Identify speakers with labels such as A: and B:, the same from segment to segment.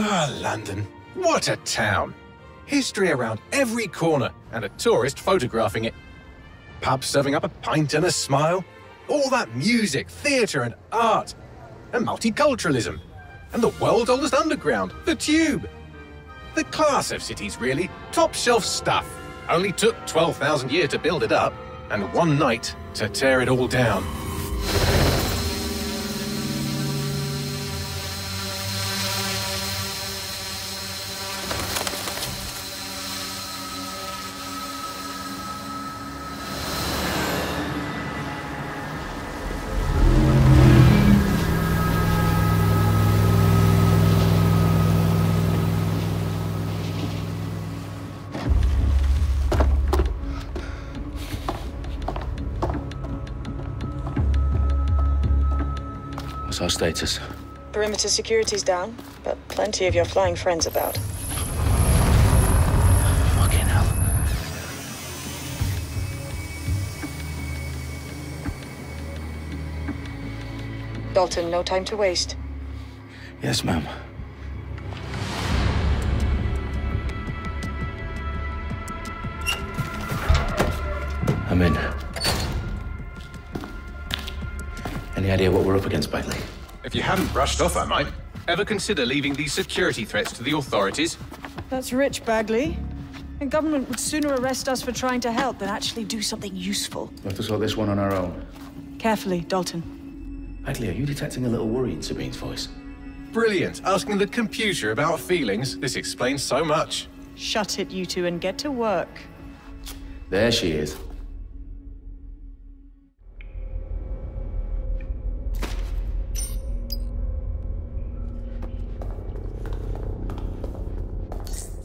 A: Ah, London. What a town. History around every corner and a tourist photographing it. Pubs serving up a pint and a smile. All that music, theatre and art. And multiculturalism. And the world's oldest underground, the Tube. The class of cities, really. Top shelf stuff. Only took 12,000 years to build it up, and one night to tear it all down.
B: What's our status?
C: Perimeter security's down, but plenty of your flying friends about.
B: Fucking hell.
C: Dalton, no time to waste.
B: Yes, ma'am. I'm in. Any idea what we're up against, Bagley?
A: If you haven't brushed off, I might. Ever consider leaving these security threats to the authorities?
D: That's rich, Bagley. The government would sooner arrest us for trying to help than actually do something useful.
B: We have to sort this one on our own.
D: Carefully, Dalton.
B: Bagley, are you detecting a little worry in Sabine's voice?
A: Brilliant. Asking the computer about feelings. This explains so much.
D: Shut it, you two, and get to work.
B: There she is.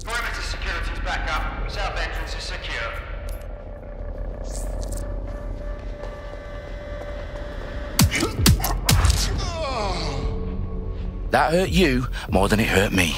E: Perimeter security's back up. South entrance is secure.
B: That hurt you more than it hurt me.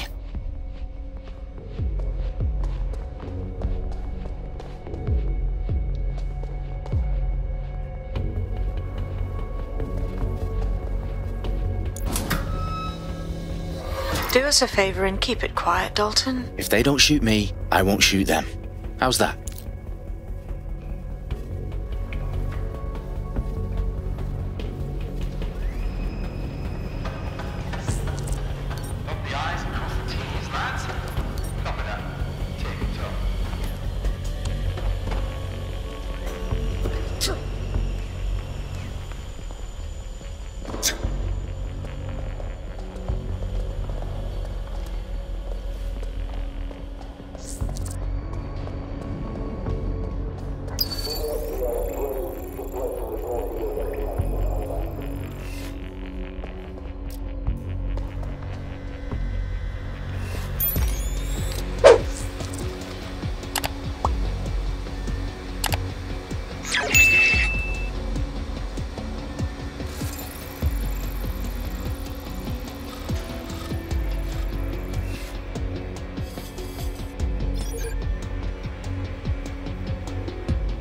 C: Do us a favor and keep it quiet, Dalton.
B: If they don't shoot me, I won't shoot them. How's that?
E: Dot the I's and cross the T's, lads. Copy that. Take it top.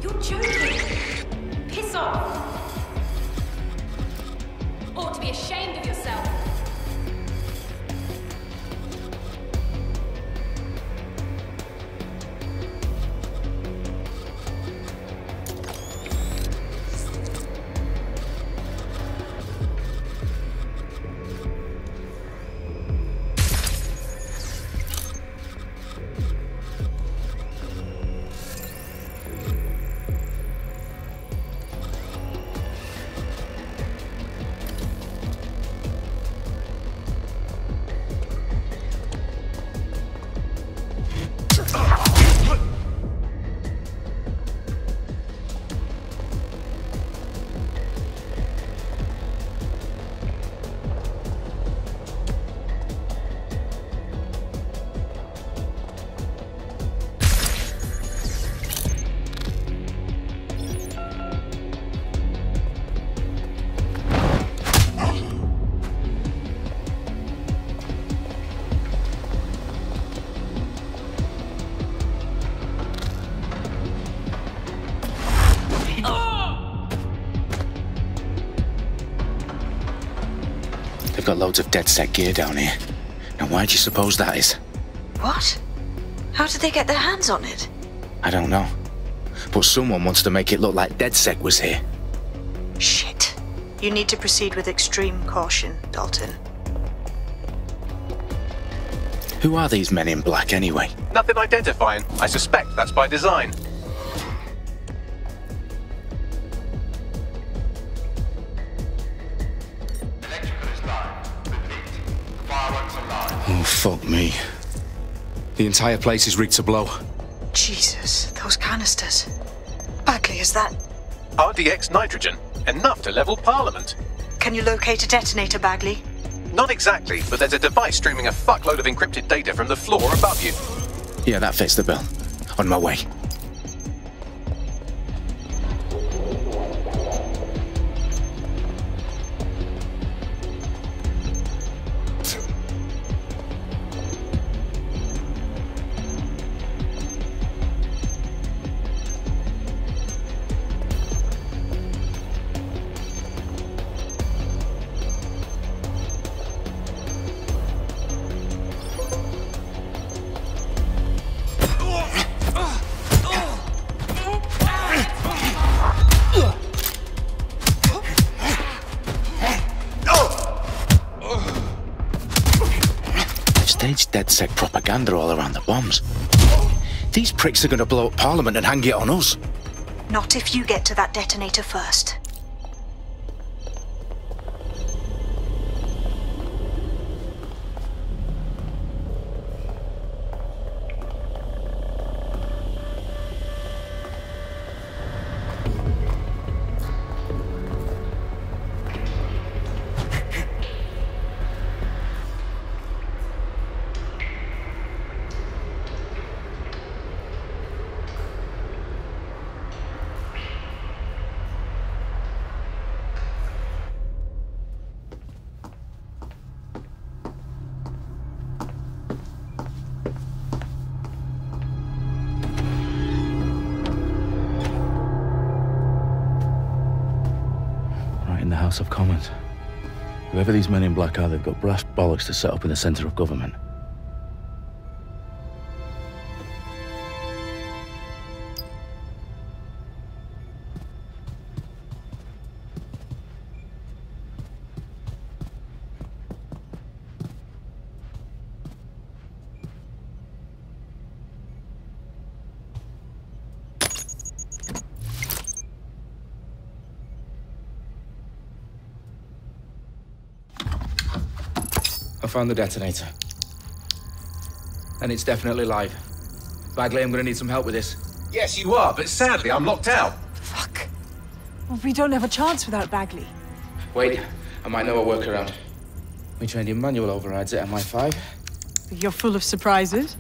F: You're joking! Piss off! Ought to be ashamed of yourself!
B: They've got loads of dead set gear down here. And why do you suppose that is?
C: What? How did they get their hands on it?
B: I don't know. But someone wants to make it look like DedSec was here.
C: Shit. You need to proceed with extreme caution, Dalton.
B: Who are these men in black anyway?
A: Nothing identifying. I suspect that's by design.
E: Electrical is live. Repeat. Fireworks are live.
B: Oh, fuck me. The entire place is rigged to blow.
C: Jesus, those canisters. Bagley, is that...
A: RDX nitrogen. Enough to level Parliament.
C: Can you locate a detonator, Bagley?
A: Not exactly, but there's a device streaming a fuckload of encrypted data from the floor above you.
B: Yeah, that fits the bill. On my way. Staged DedSec propaganda all around the bombs. These pricks are going to blow up Parliament and hang it on us.
C: Not if you get to that detonator first.
B: In the House of Commons. Whoever these men in black are, they've got brass bollocks to set up in the centre of government. I found the detonator. And it's definitely live. Bagley, I'm gonna need some help with this.
A: Yes, you are, but sadly I'm locked out.
D: Fuck. Well, we don't have a chance without Bagley.
B: Wait, I might know a workaround. We trained in manual overrides at MI5.
D: You're full of surprises.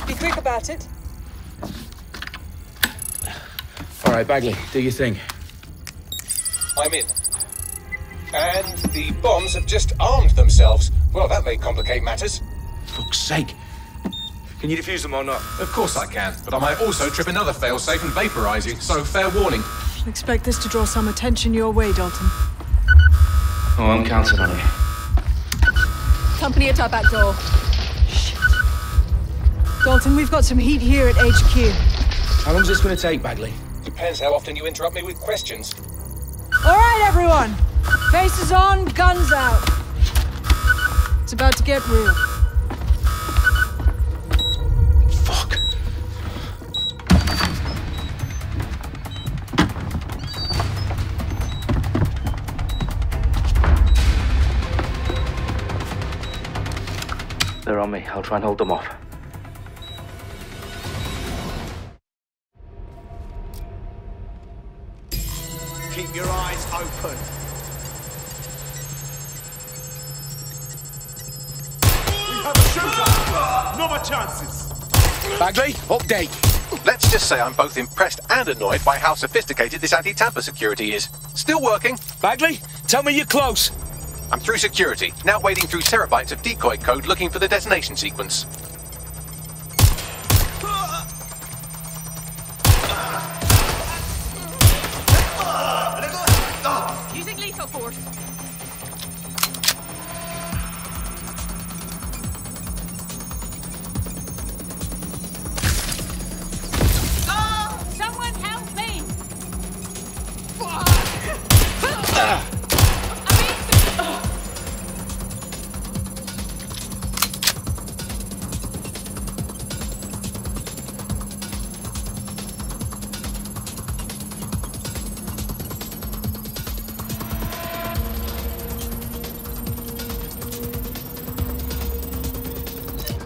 D: Be quick about it.
B: All right, Bagley, do your thing.
A: I'm in. And the bombs have just armed themselves. Well, that may complicate matters.
B: Fuck's sake. Can you defuse them or not?
A: Of course I can, but I might also trip another failsafe and vaporize you, so fair warning.
D: Expect this to draw some attention your way, Dalton.
B: Oh, I'm counting on it.
F: Company at our back door.
D: Shit. Dalton, we've got some heat here at HQ.
B: How long's this gonna take, Bagley?
A: Depends how often you interrupt me with questions.
D: All right, everyone. Faces on, guns out. It's about to get real.
B: Fuck. They're on me. I'll try and hold them off.
G: Keep your eyes open. We have a shooter! No more chances!
B: Bagley, update.
A: Let's just say I'm both impressed and annoyed by how sophisticated this anti-tamper security is. Still working.
B: Bagley, tell me you're close.
A: I'm through security, now wading through terabytes of decoy code looking for the detonation sequence.
F: Using lethal force.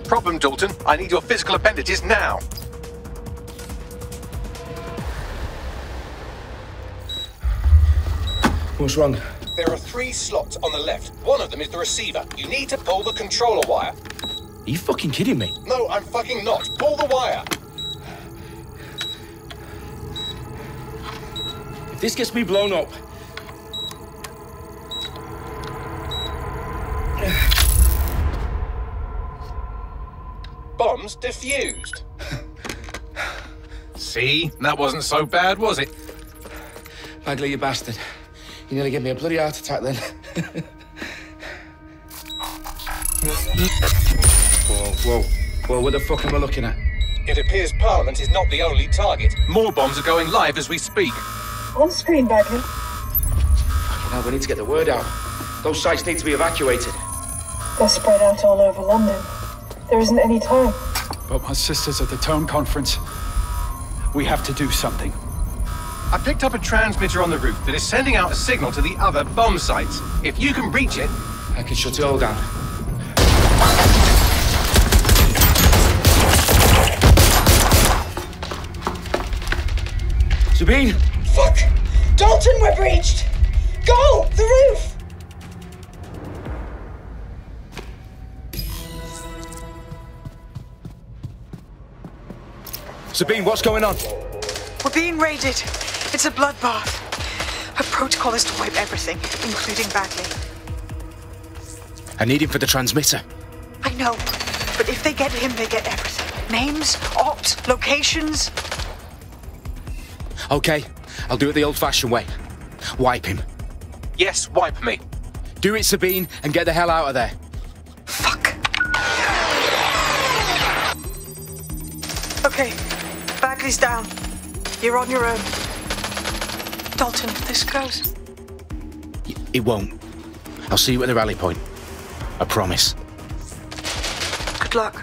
A: problem, Dalton. I need your physical appendages now.
B: What's wrong?
A: There are 3 slots on the left. One of them is the receiver. You need to pull the controller wire.
B: Are you fucking kidding me?
A: No, I'm fucking not. Pull the wire.
B: If this gets me blown up...
A: Bombs defused. See? That wasn't so bad, was it?
B: Bagley, you bastard. You nearly gave me a bloody heart attack then. Whoa, what the fuck am I looking at?
A: It appears Parliament is not the only target. More bombs are going live as we speak.
H: On screen, Bagley.
B: Now we need to get the word out. Those sites need to be evacuated.
H: They're spread out all over London. There isn't any time.
I: But my sister's at the town conference. We have to do something.
A: I picked up a transmitter on the roof that is sending out a signal to the other bomb sites. If you can reach it...
B: I can shut it all down. Sabine!
H: Fuck! Dalton, we're breached! Go! The roof!
B: Sabine, what's going on?
C: We're being raided. It's a bloodbath. Our protocol is to wipe everything, including Bagley.
B: I need him for the transmitter.
C: I know, but if they get him, they get everything. Names, ops, locations.
B: Okay, I'll do it the old-fashioned way. Wipe him.
A: Yes, wipe me.
B: Do it, Sabine, and get the hell out of there.
C: Fuck. Okay, Bagley's down. You're on your own. Dalton, if this goes...
B: It won't. I'll see you at the rally point. I promise.
C: Good luck.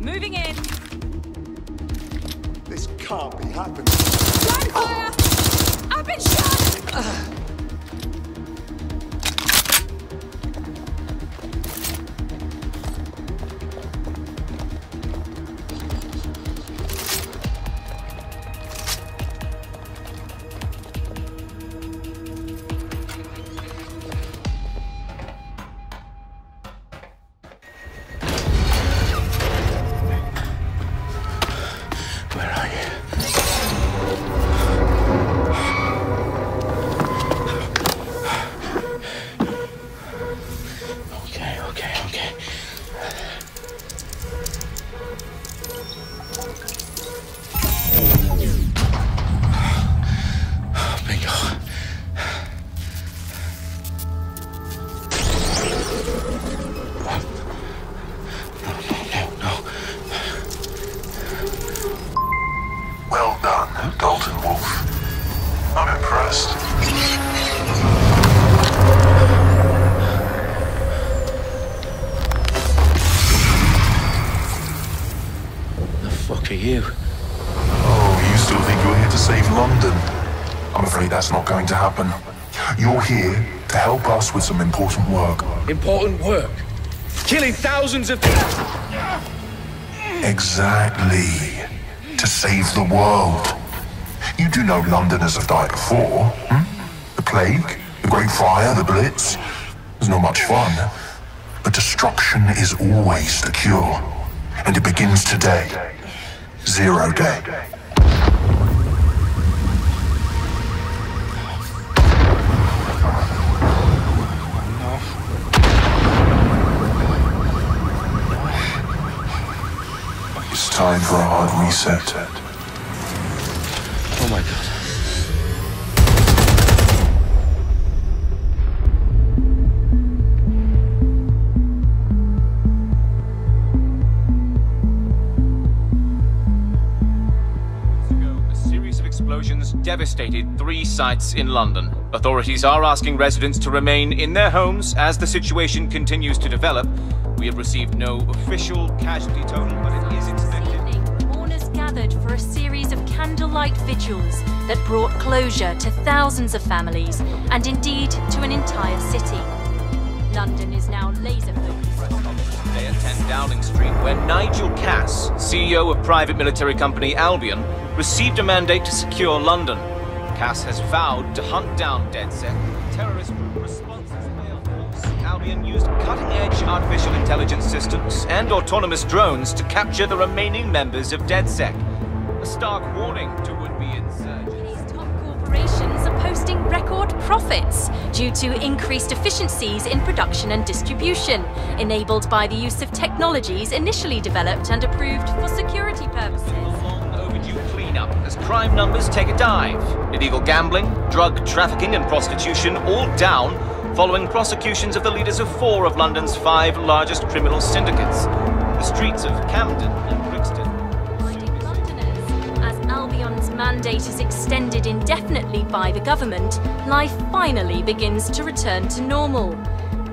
F: Moving in.
G: This can't be happening.
F: Blind fire! I've been shot!
B: Where are you? Okay. Bingo. No.
J: Well done, Dalton Wolf. I'm impressed.
B: The fuck are you?
J: Oh, you still think you're here to save London? I'm afraid that's not going to happen. You're here to help us with some important work.
B: Important work. Killing thousands of people.
J: Exactly. To save the world. You do know Londoners have died before, The Plague, the Great Fire, the Blitz. It's not much fun. But destruction is always the cure. And it begins today. 0 day. It's time for a hard reset.
B: Oh my God.
K: explosions devastated 3 sites in London. Authorities are asking residents to remain in their homes as the situation continues to develop. We have received no official casualty total, but it is expected.
L: This evening, mourners gathered for a series of candlelight vigils that brought closure to thousands of families and indeed to an entire city. London is now laser-focused.
K: Today at 10 Downing Street, where Nigel Cass, CEO of private military company Albion, received a mandate to secure London. Cass has vowed to hunt down DedSec. Terrorist responses failed. Albion used cutting-edge artificial intelligence systems and autonomous drones to capture the remaining members of DedSec. A stark warning to would-be insurgents.
L: These top corporations are posting record profits due to increased efficiencies in production and distribution, enabled by the use of technologies initially developed and approved for security purposes.
K: Cleanup as crime numbers take a dive. Illegal gambling, drug trafficking and prostitution all down following prosecutions of the leaders of 4 of London's 5 largest criminal syndicates. The streets of Camden and Brixton.
L: Londoners, as Albion's mandate is extended indefinitely by the government, life finally begins to return to normal.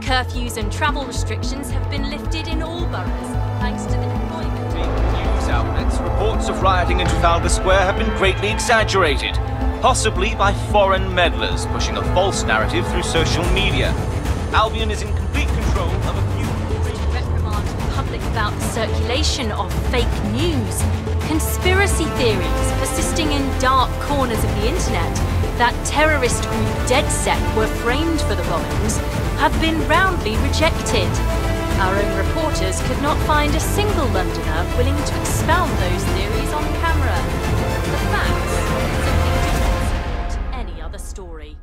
L: Curfews and travel restrictions have been lifted in all boroughs, thanks to the deployment.
K: News outlets, reports of rioting in Trafalgar Square have been greatly exaggerated, possibly by foreign meddlers pushing a false narrative through social media. Albion is in complete control of a few...
L: To reprimand the public about the circulation of fake news, conspiracy theories persisting in dark corners of the internet that terrorist group DedSec were framed for the bombings have been roundly rejected. Our own reporters could not find a single Londoner willing to expound those theories on camera. The facts simply do not support any other story.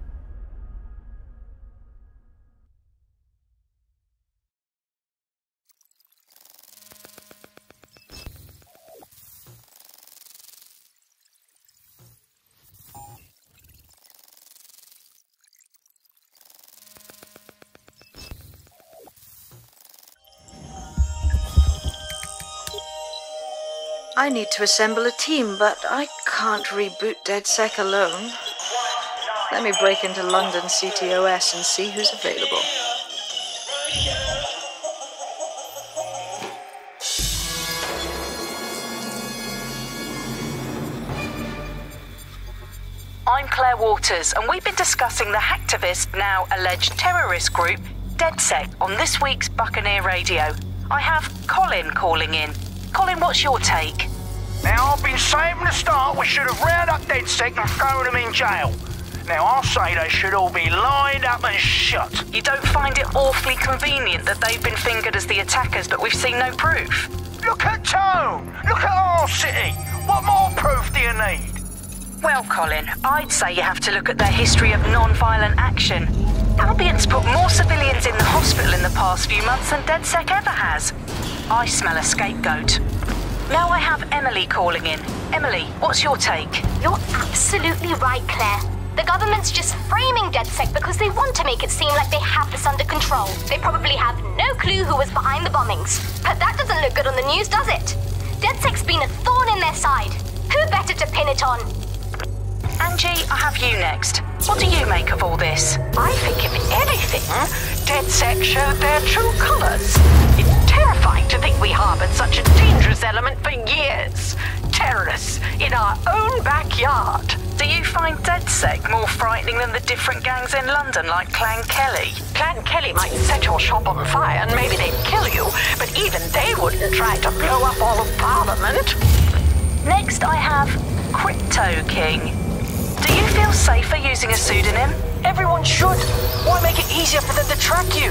C: I need to assemble a team, but I can't reboot DedSec alone. Let me break into London CTOS and see who's available.
M: I'm Claire Waters, and we've been discussing the hacktivist, now alleged terrorist group, DedSec, on this week's Buccaneer Radio. I have Colin calling in. Colin, what's your take?
N: Now, I've been saying from the start we should have rounded up DedSec and thrown them in jail. Now, I'll say they should all be lined up and shot.
M: You don't find it awfully convenient that they've been fingered as the attackers, but we've seen no proof?
N: Look at Tone! Look at our city! What more proof do you need?
M: Well, Colin, I'd say you have to look at their history of non-violent action. Albion's put more civilians in the hospital in the past few months than DedSec ever has. I smell a scapegoat. Now I have Emily calling in. Emily, what's your take?
O: You're absolutely right, Claire. The government's just framing DedSec because they want to make it seem like they have this under control. They probably have no clue who was behind the bombings. But that doesn't look good on the news, does it? DedSec's been a thorn in their side. Who better to pin it on?
M: Angie, I have you next. What do you make of all this?
P: I think, if anything, DedSec showed their true colours. It's terrifying to think we harboured such a dangerous element for years. Terrorists in our own backyard.
M: Do you find DedSec more frightening than the different gangs in London, like Clan Kelly?
P: Clan Kelly might set your shop on fire and maybe they'd kill you, but even they wouldn't try to blow up all of Parliament.
M: Next, I have Crypto King. Do you feel safer using a pseudonym?
Q: Everyone should. Why make it easier for them to track you?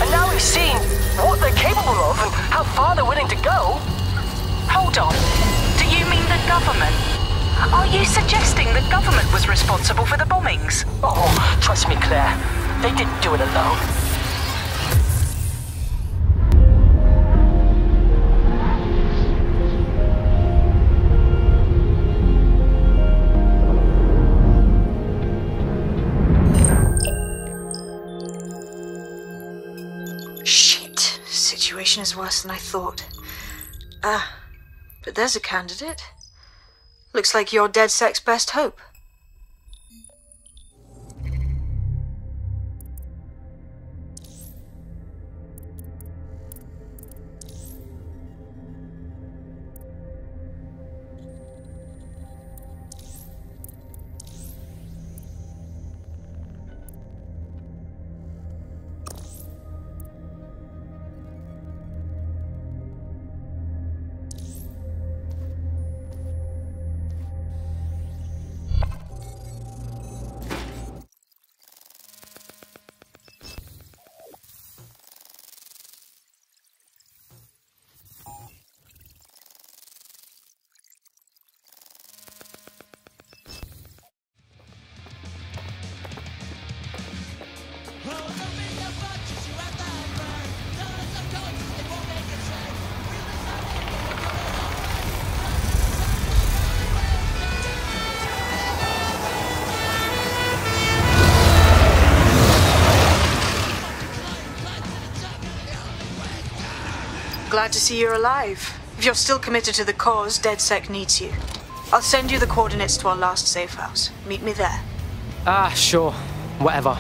Q: And now we've seen what they're capable of and how far they're willing to go.
M: Hold on. Do you mean the government? Are you suggesting the government was responsible for the bombings?
Q: Oh, trust me, Claire. They didn't do it alone.
C: Situation is worse than I thought. But there's a candidate. Looks like you're DedSec's best hope. Glad to see you're alive. If you're still committed to the cause, DedSec needs you. I'll send you the coordinates to our last safe house. Meet me there.
Q: Ah, sure. Whatever.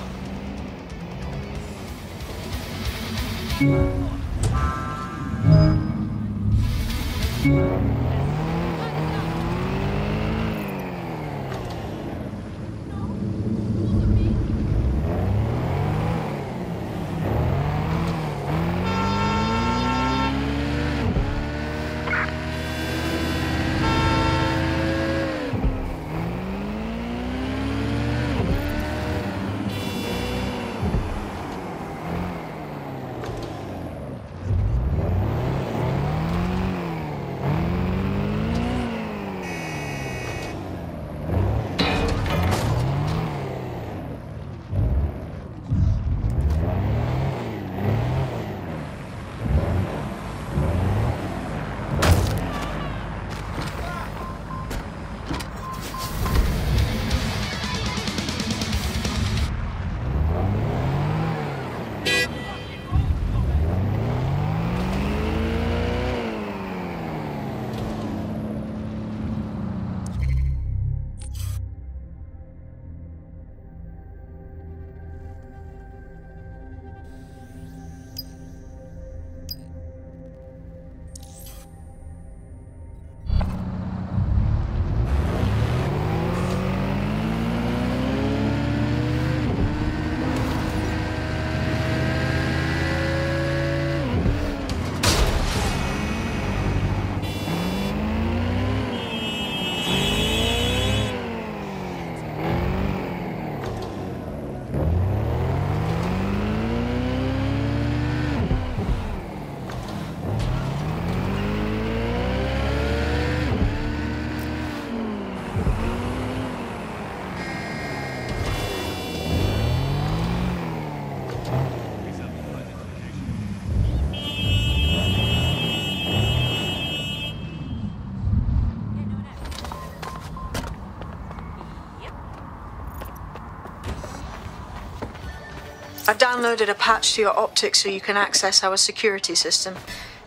C: I've downloaded a patch to your optics so you can access our security system.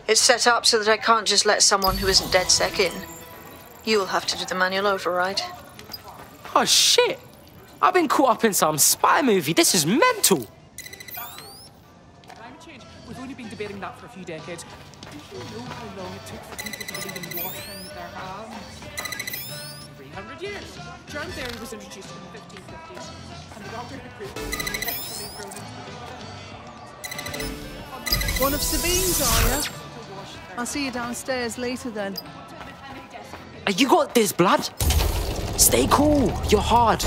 C: It's set up so that I can't just let someone who isn't DedSec in. You'll have to do the manual override.
Q: Oh shit! I've been caught up in some spy movie. This is mental!
R: Climate change. We've only been debating that for a few decades. Do you know how long it took for people to believe in washing their hands? 300 years. Germ theory was introduced in the 1550s, and the doctor who proved it was literally thrown into the
D: One of Sabine's, are you? I'll see you downstairs later then.
Q: You got this, blood. Stay cool. You're hard.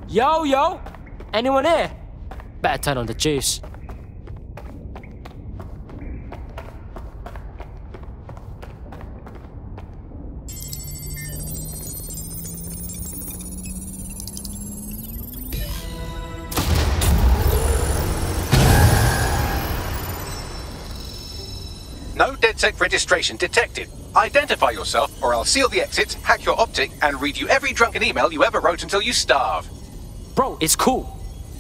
Q: Yo! Anyone here? Better turn on the juice.
A: No DedSec registration detected. Identify yourself, or I'll seal the exits, hack your optic, and read you every drunken email you ever wrote until you starve.
Q: Bro, it's cool.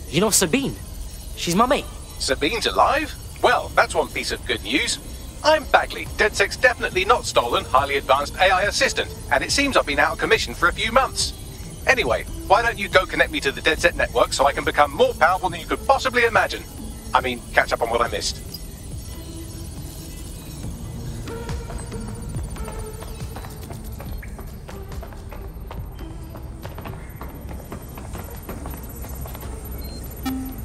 Q: You know Sabine? She's my mate.
A: Sabine's alive? Well, that's one piece of good news. I'm Bagley, DedSec's definitely not stolen, highly advanced AI assistant, and it seems I've been out of commission for a few months. Anyway, why don't you go connect me to the DedSec network so I can become more powerful than you could possibly imagine? I mean, catch up on what I missed.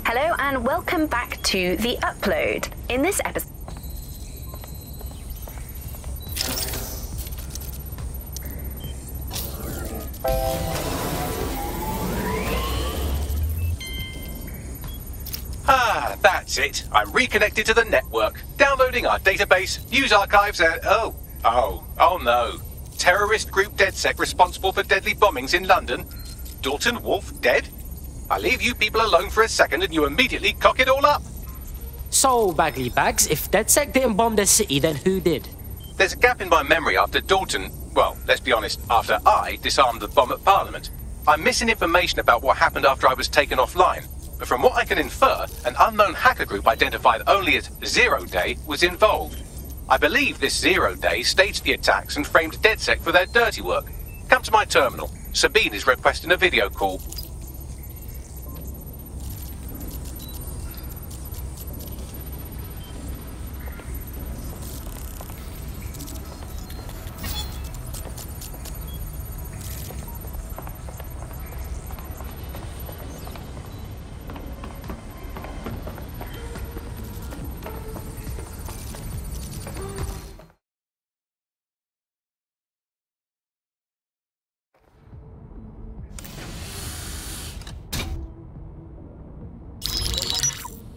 M: Hello and welcome back to The Upload. In this episode...
A: That's it. I'm reconnected to the network, downloading our database, news archives, and oh no. Terrorist group DedSec responsible for deadly bombings in London. Dalton Wolf dead? I leave you people alone for a second and you immediately cock it all up.
Q: So, Bagley Bags, if DedSec didn't bomb the city, then who did?
A: There's a gap in my memory after Dalton, well, let's be honest, after I disarmed the bomb at Parliament. I'm missing information about what happened after I was taken offline. But from what I can infer, an unknown hacker group identified only as Zero Day was involved. I believe this Zero Day staged the attacks and framed DedSec for their dirty work. Come to my terminal. Sabine is requesting a video call.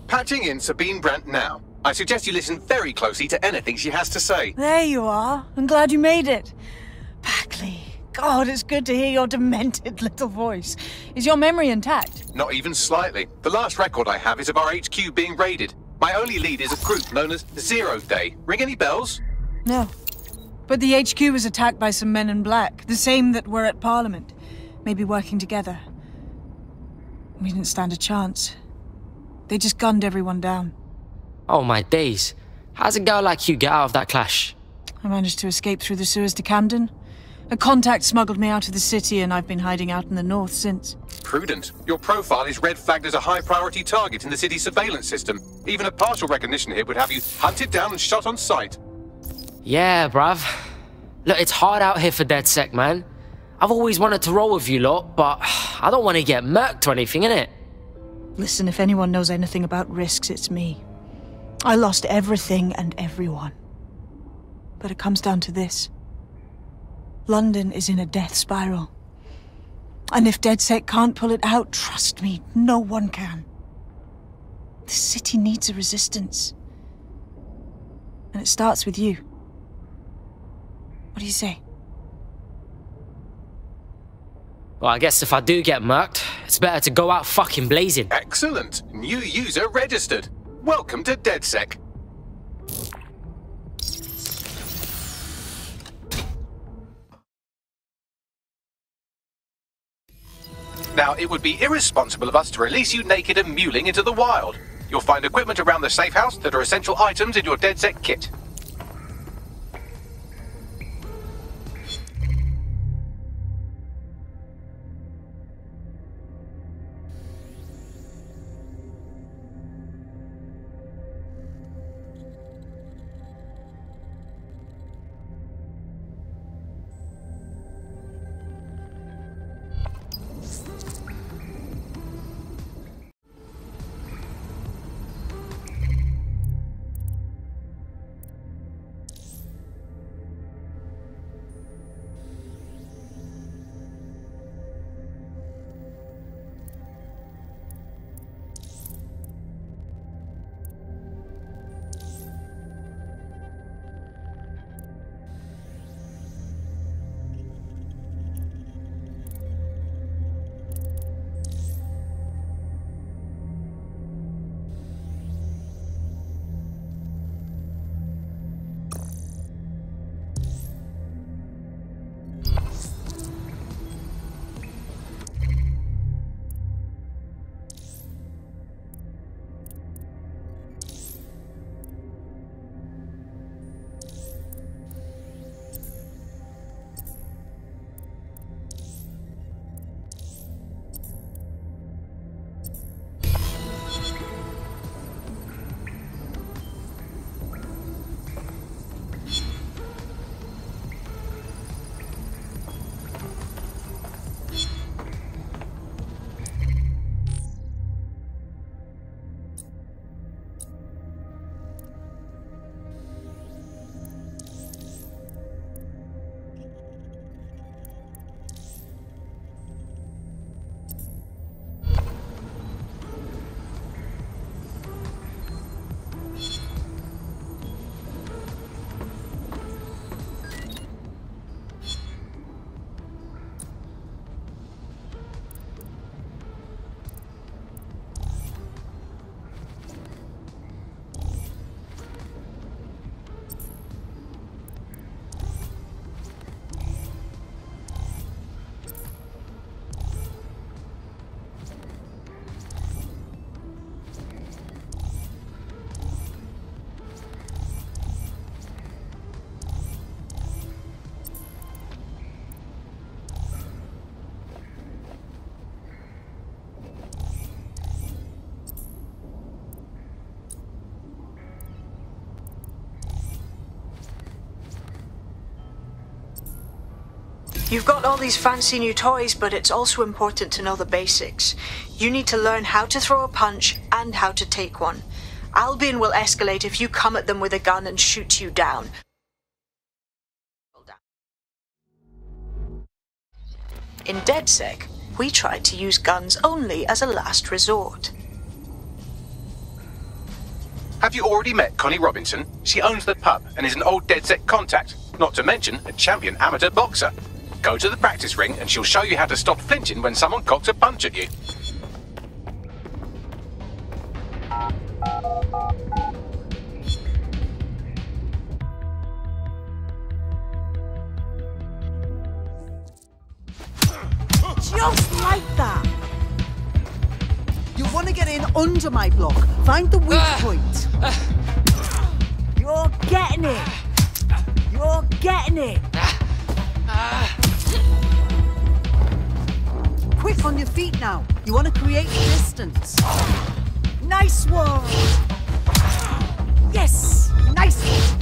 A: Patching in Sabine Brandt now. I suggest you listen very closely to anything she has to say.
D: There you are. I'm glad you made it. Bagley, God, it's good to hear your demented little voice. Is your memory intact?
A: Not even slightly. The last record I have is of our HQ being raided. My only lead is a group known as Zero Day. Ring any bells?
D: No. But the HQ was attacked by some men in black, the same that were at Parliament. Maybe working together. We didn't stand a chance. They just gunned everyone down.
Q: Oh my days. How's a girl like you get out of that clash?
D: I managed to escape through the sewers to Camden. A contact smuggled me out of the city and I've been hiding out in the north since.
A: Prudent. Your profile is red flagged as a high-priority target in the city's surveillance system. Even a partial recognition hit would have you hunted down and shot on sight.
Q: Yeah, bruv. Look, it's hard out here for DedSec, man. I've always wanted to roll with you lot, but I don't want to get murked or anything, innit?
D: Listen, if anyone knows anything about risks, it's me. I lost everything and everyone. But it comes down to this. London is in a death spiral. And if DedSec can't pull it out, trust me, no one can. This city needs a resistance. And it starts with you. What do you say?
Q: Well, I guess if I do get murked, it's better to go out fucking blazing.
A: Excellent. New user registered. Welcome to DedSec. Now, it would be irresponsible of us to release you naked and mewling into the wild. You'll find equipment around the safe house that are essential items in your DedSec kit.
C: You've got all these fancy new toys, but it's also important to know the basics. You need to learn how to throw a punch and how to take one. Albion will escalate if you come at them with a gun and shoot you down. In DedSec, we tried to use guns only as a last resort.
A: Have you already met Connie Robinson? She owns the pub and is an old DedSec contact, not to mention a champion amateur boxer. Go to the practice ring and she'll show you how to stop flinching when someone cocks a punch at you.
S: Just like that. You want to get in under my block. Find the weak point. You're getting it. You're getting it. Quick on your feet now. You want to create distance. Nice one. Yes. Nice.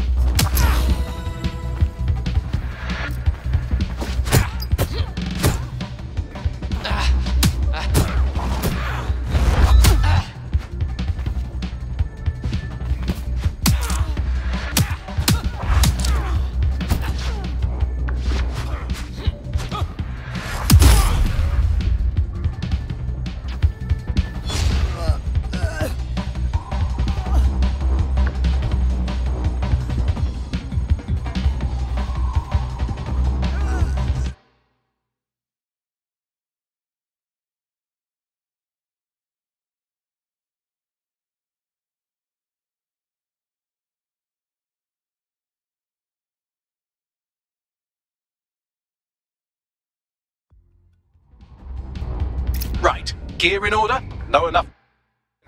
A: Right, gear in order? No enough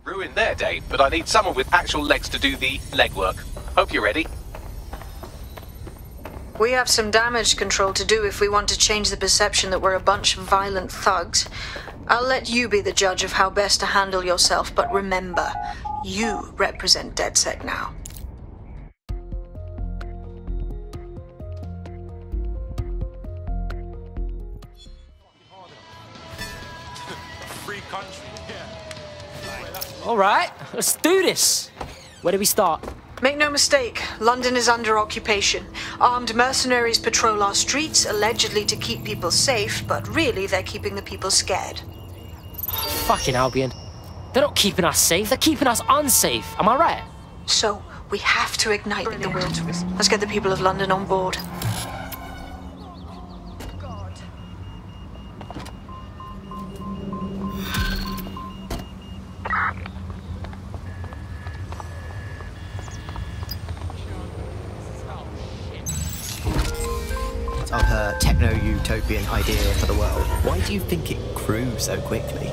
A: ruin their day, but I need someone with actual legs to do the legwork. Hope you're ready.
C: We have some damage control to do if we want to change the perception that we're a bunch of violent thugs. I'll let you be the judge of how best to handle yourself, but remember, you represent DedSec now.
G: Free country,
Q: All right, let's do this. Where do we start?
C: Make no mistake, London is under occupation. Armed mercenaries patrol our streets, allegedly to keep people safe, but really they're keeping the people scared.
Q: Fucking Albion. They're not keeping us safe, they're keeping us unsafe. Am I right?
C: So, we have to ignite the will. Let's get the people of London on board.
T: Of her techno-utopian idea for the world. Why do you think it grew so quickly?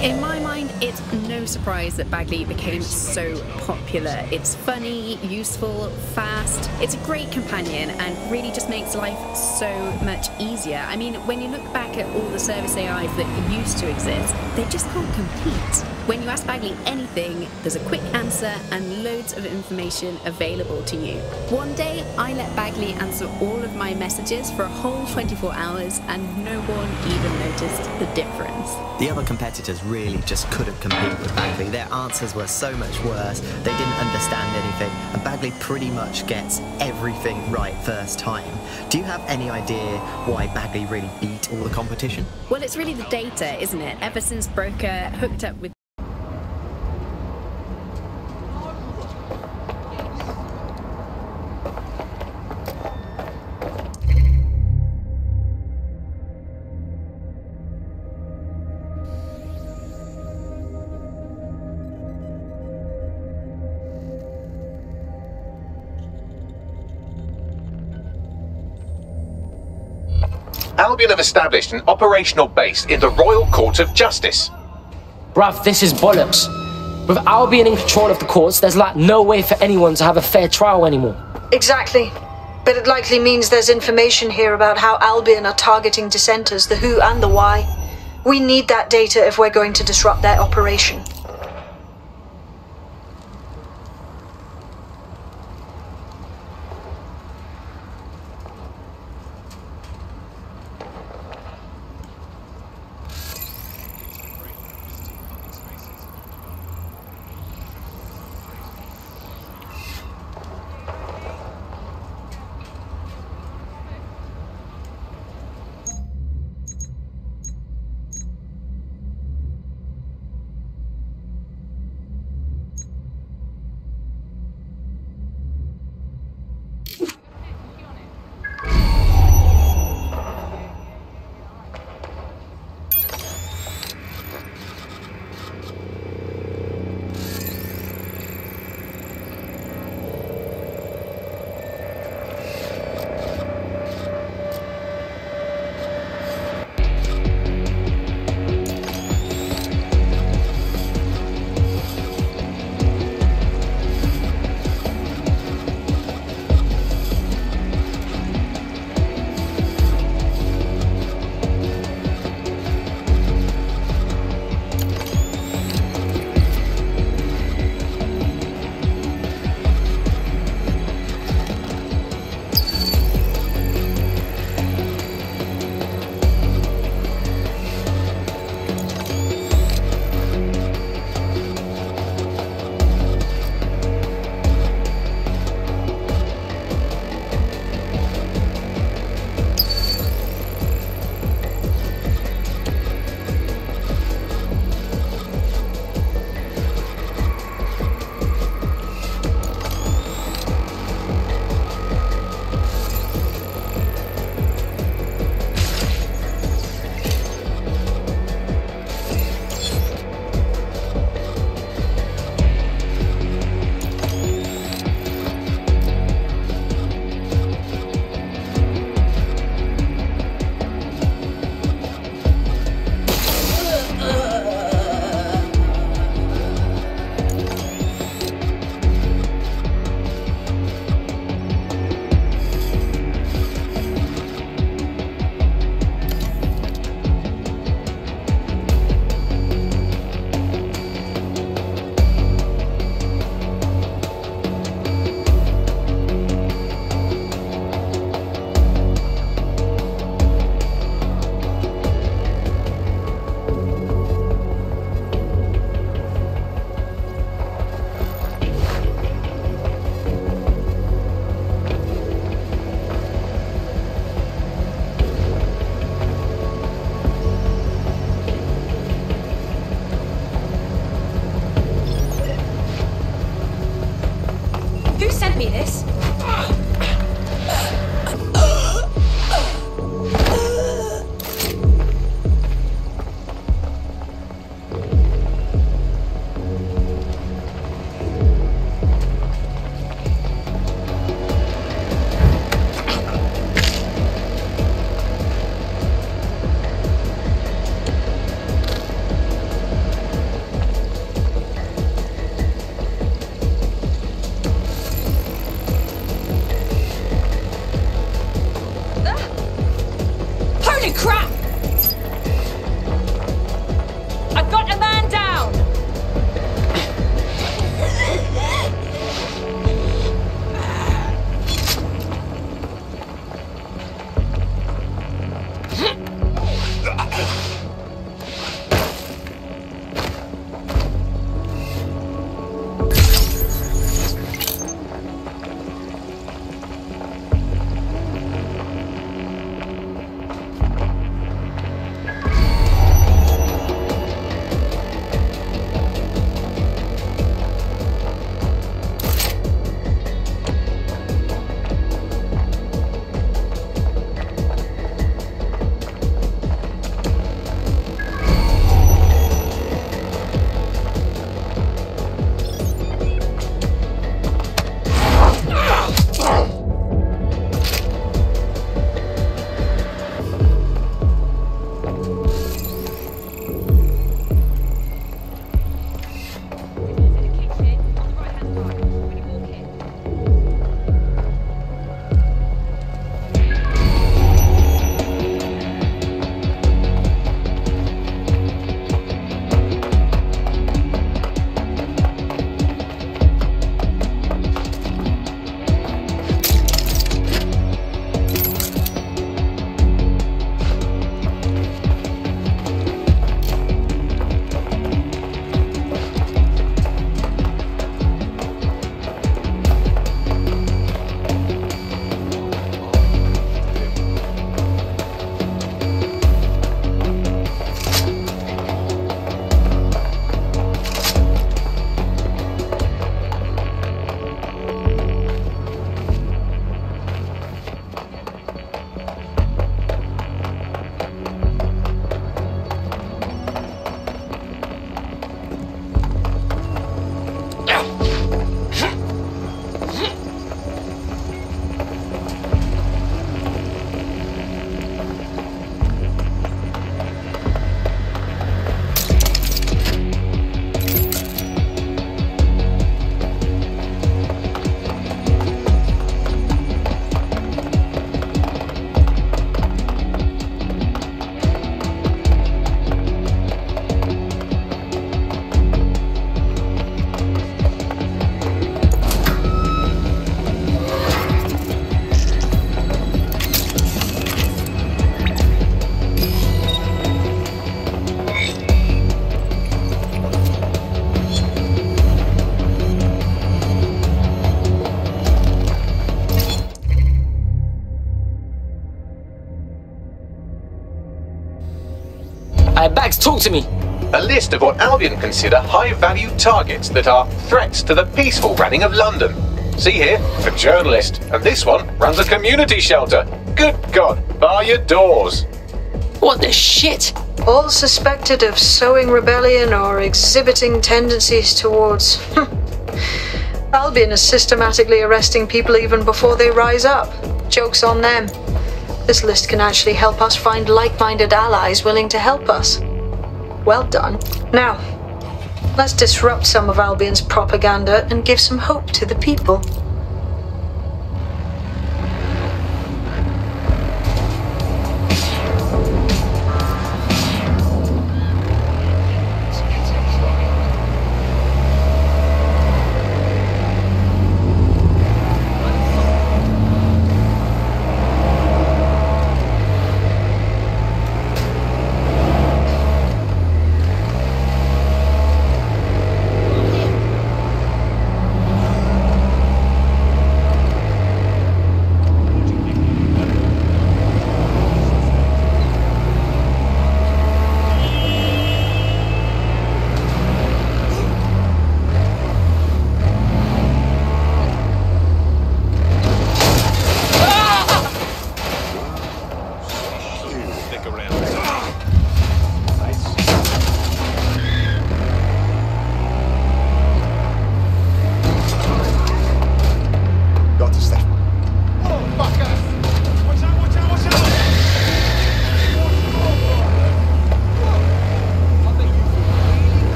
U: In my mind, it's no surprise that Bagley became so popular. It's funny, useful, fast. It's a great companion and really just makes life so much easier. I mean, when you look back at all the service AIs that used to exist, they just can't compete. When you ask Bagley anything, there's a quick answer and loads of information available to you. One day, I let Bagley answer all of my messages for a whole 24 hours and no one even noticed the difference.
T: The other competitors really just couldn't compete with Bagley. Their answers were so much worse, they didn't understand anything, and Bagley pretty much gets everything right first time. Do you have any idea why Bagley really beat all the competition?
U: Well, it's really the data, isn't it? Ever since Broker hooked up with
A: Albion have established an operational base in the Royal Court of Justice.
Q: Bruv, this is bollocks. With Albion in control of the courts, there's like no way for anyone to have a fair trial anymore.
C: Exactly. But it likely means there's information here about how Albion are targeting dissenters, the who and the why. We need that data if we're going to disrupt their operation.
F: sent me this? Holy crap! I've got a man down!
B: Bags, talk to me.
A: A list of what Albion consider high-value targets that are threats to the peaceful running of London. See here, a journalist, and this one runs a community shelter. Good God, bar your doors.
Q: What the shit?
C: All suspected of sowing rebellion or exhibiting tendencies towards... Albion is systematically arresting people even before they rise up. Joke's on them. This list can actually help us find like-minded allies willing to help us. Well done. Now, let's disrupt some of Albion's propaganda and give some hope to the people.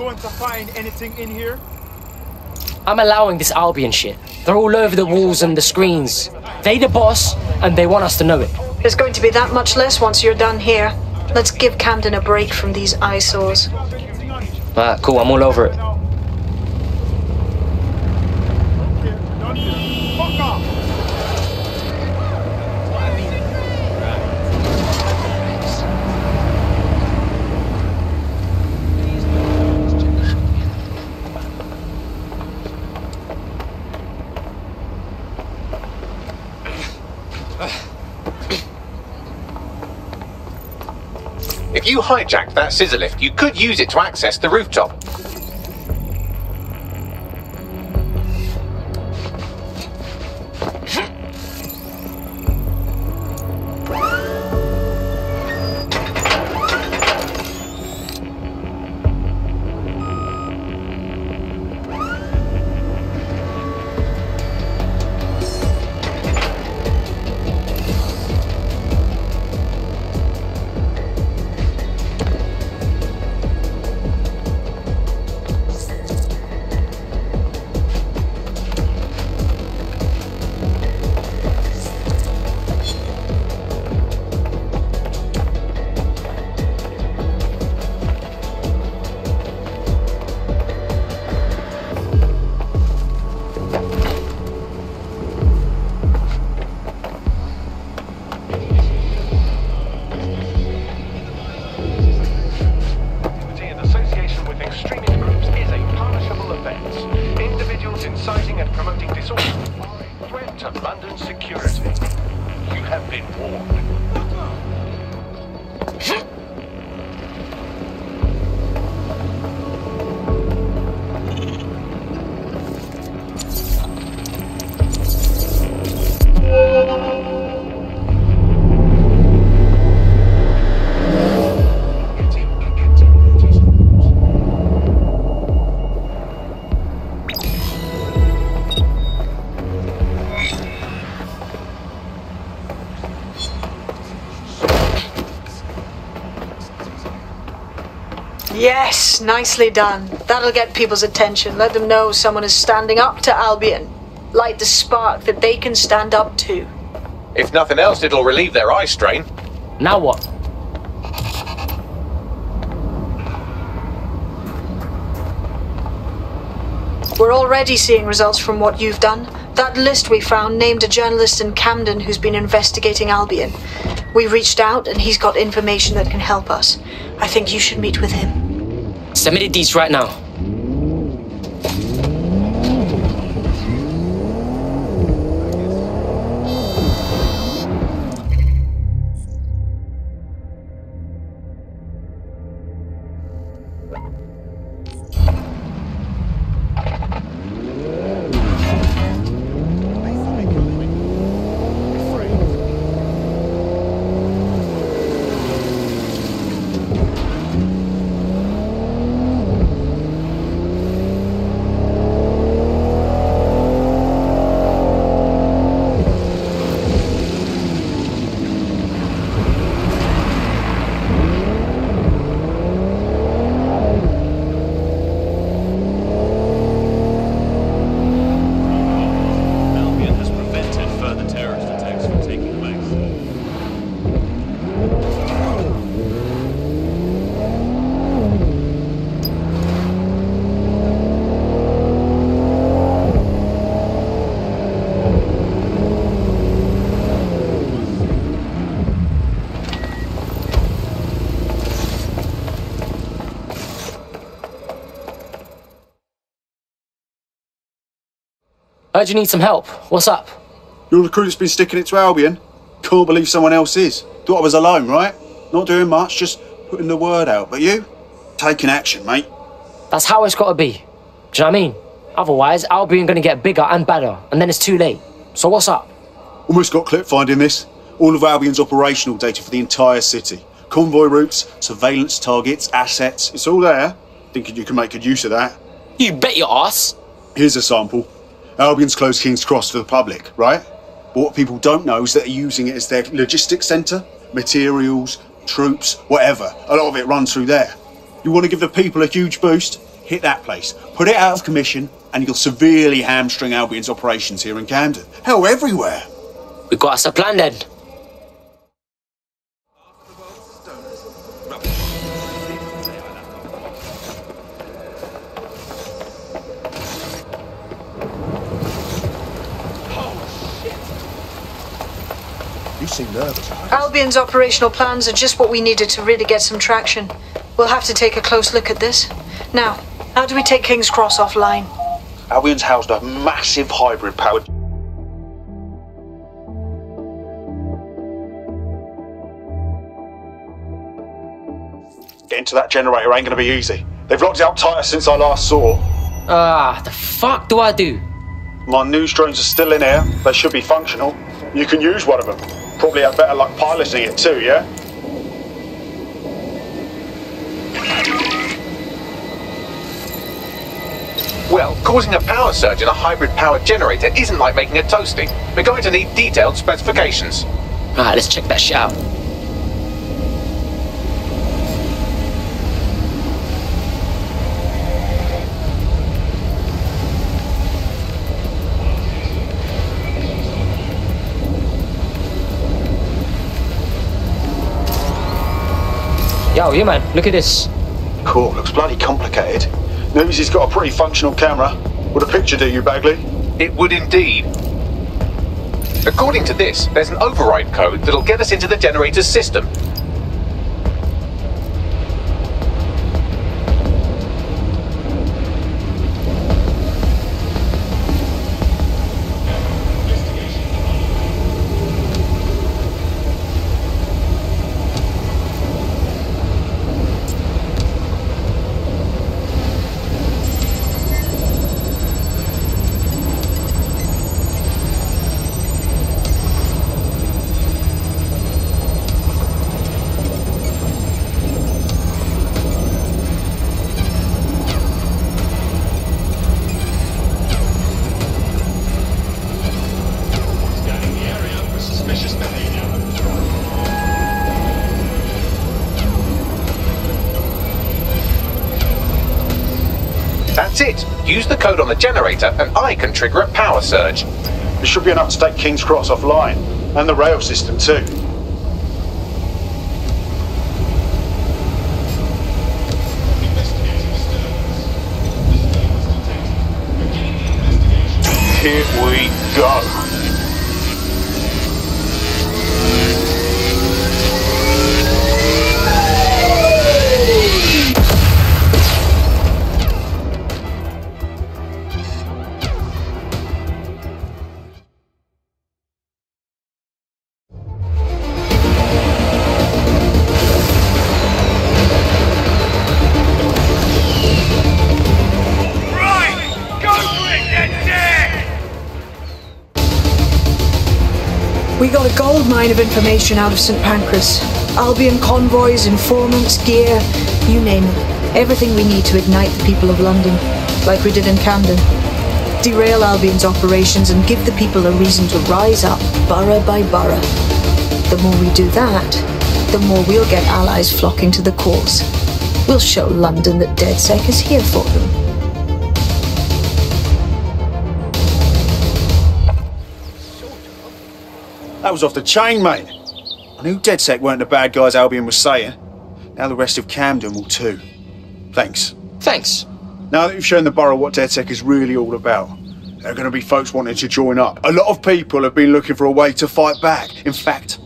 G: going to find anything in here?
Q: I'm allowing this Albion shit. They're all over the walls and the screens. They the boss, and they want us to know it.
C: There's going to be that much less once you're done here. Let's give Camden a break from these eyesores.
Q: Alright, cool, I'm all over it.
G: Fuck off!
A: If you hijacked that scissor lift, you could use it to access the rooftop.
J: inciting and promoting disorder are a threat to London security. You have been warned.
C: Yes, nicely done. That'll get people's attention. Let them know someone is standing up to Albion. Light the spark that they can stand up to.
A: If nothing else, it'll relieve their eye strain.
Q: Now what?
C: We're already seeing results from what you've done. That list we found named a journalist in Camden who's been investigating Albion. We reached out and he's got information that can help us. I think you should meet with him.
Q: Send me the deets right now. Heard you need some help. What's up?
E: You're the crew that's been sticking it to Albion? Can't believe someone else is. Thought I was alone, right? Not doing much, just putting the word out. But you? Taking action, mate.
Q: That's how it's got to be. Do you know what I mean? Otherwise, Albion gonna get bigger and badder, and then it's too late. So what's up?
E: Almost got clip finding this. All of Albion's operational data for the entire city. Convoy routes, surveillance targets, assets. It's all there. Thinking you can make good use of that.
Q: You bet your ass.
E: Here's a sample. Albion's closed King's Cross for the public, right? But what people don't know is that they're using it as their logistics centre. Materials, troops, whatever. A lot of it runs through there. You want to give the people a huge boost? Hit that place, put it out of commission, and you'll severely hamstring Albion's operations here in Camden. Hell, everywhere.
Q: We got us a plan then.
E: You seem nervous.
C: Albion's operational plans are just what we needed to really get some traction. We'll have to take a close look at this. Now, how do we take King's Cross offline?
E: Albion's housed a massive hybrid powered... Getting to that generator ain't gonna be easy. They've locked it up tighter since I last saw.
Q: The fuck do I do?
E: My news drones are still in here. They should be functional. You can use one of them. Probably have better luck piloting it too, yeah?
A: Well, causing a power surge in a hybrid-powered generator isn't like making a toasty. We're going to need detailed specifications.
Q: Alright, let's check that shit out. Yo, yeah man, look at this.
E: Cool, looks bloody complicated. News he's got a pretty functional camera. Would a picture do you, Bagley?
A: It would indeed. According to this, there's an override code that'll get us into the generator's system. That's it. Use the code on the generator and I can trigger a power surge.
E: It should be enough to take King's Cross offline, and the rail system too. Here we go.
D: We got a gold mine of information out of St. Pancras. Albion convoys, informants, gear, you name it. Everything we need to ignite the people of London, like we did in Camden. Derail Albion's operations and give the people a reason to rise up, borough by borough. The more we do that, the more we'll get allies flocking to the cause. We'll show London that DedSec is here for them.
E: That was off the chain, mate. I knew DedSec weren't the bad guys Albion was saying. Now the rest of Camden will too. Thanks.
Q: Thanks.
E: Now that you've shown the borough what DedSec is really all about, there are going to be folks wanting to join up. A lot of people have been looking for a way to fight back. In fact,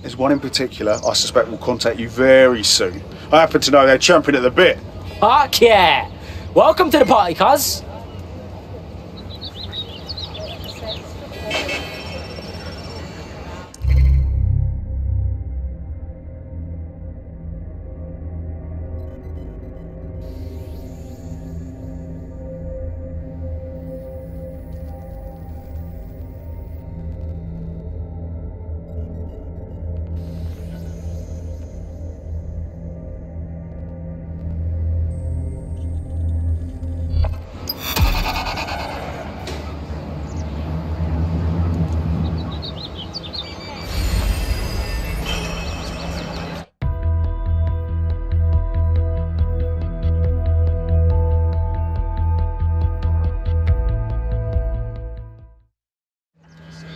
E: there's one in particular I suspect will contact you very soon. I happen to know they're champing at the bit.
Q: Fuck yeah! Welcome to the party, cuz.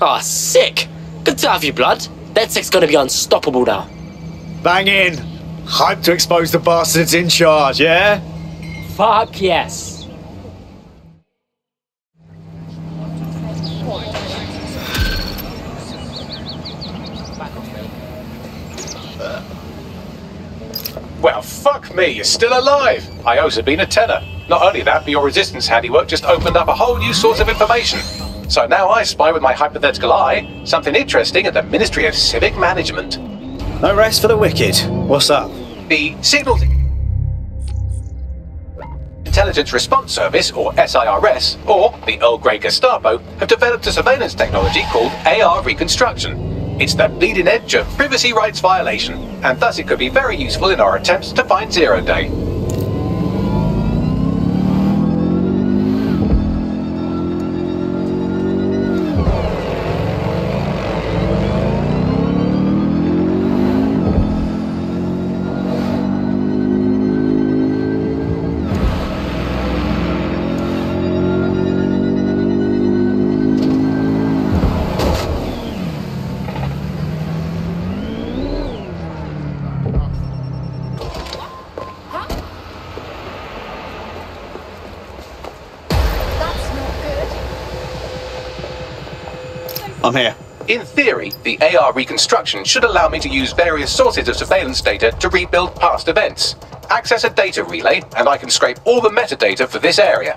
Q: Ah, sick. Good to have you, blood. DedSec's gonna be unstoppable now.
E: Bang in. Hype to expose the bastards in charge, yeah?
Q: Fuck yes.
A: Well, fuck me, you're still alive. I owes have been a tenner. Not only that, but your resistance handiwork just opened up a whole new source of information. So now I spy with my hypothetical eye something interesting at the Ministry of Civic Management.
E: No rest for the wicked. What's up?
A: The Signals Intelligence Response Service, or SIRS, or the Earl Grey Gestapo, have developed a surveillance technology called AR reconstruction. It's the bleeding edge of privacy rights violation, and thus it could be very useful in our attempts to find Zero Day.
E: I'm here.
A: In theory, the AR reconstruction should allow me to use various sources of surveillance data to rebuild past events. Access a data relay, and I can scrape all the metadata for this area.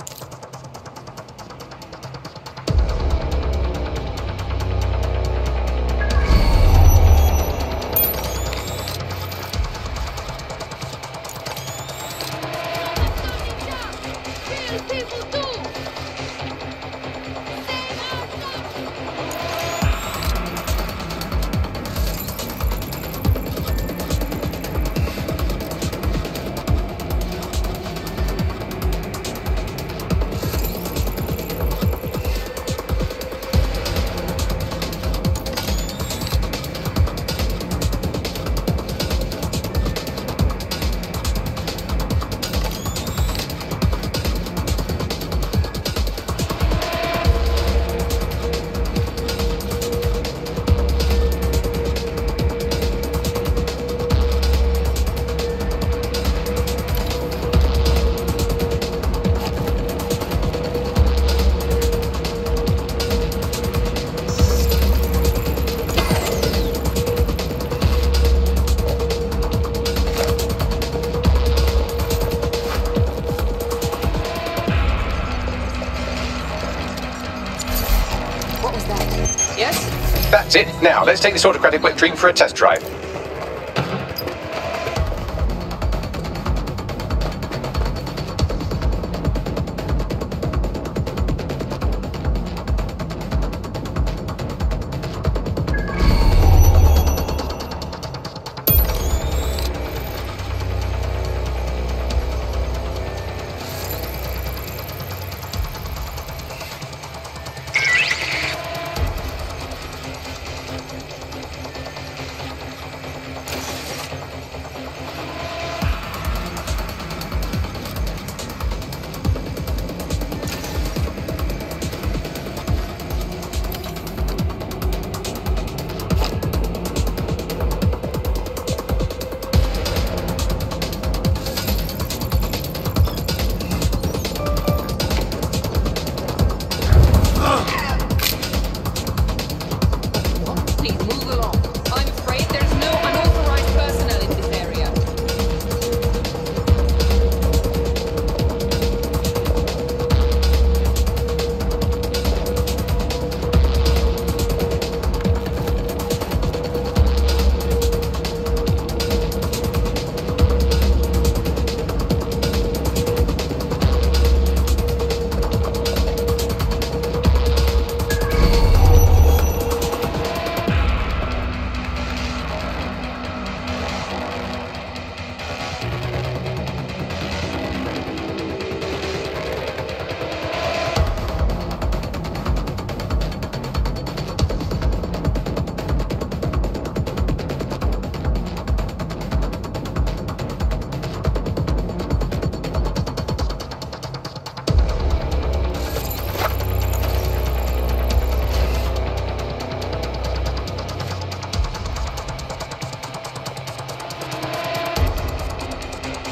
A: That's it. Now, let's take this autocratic wet dream for a test drive.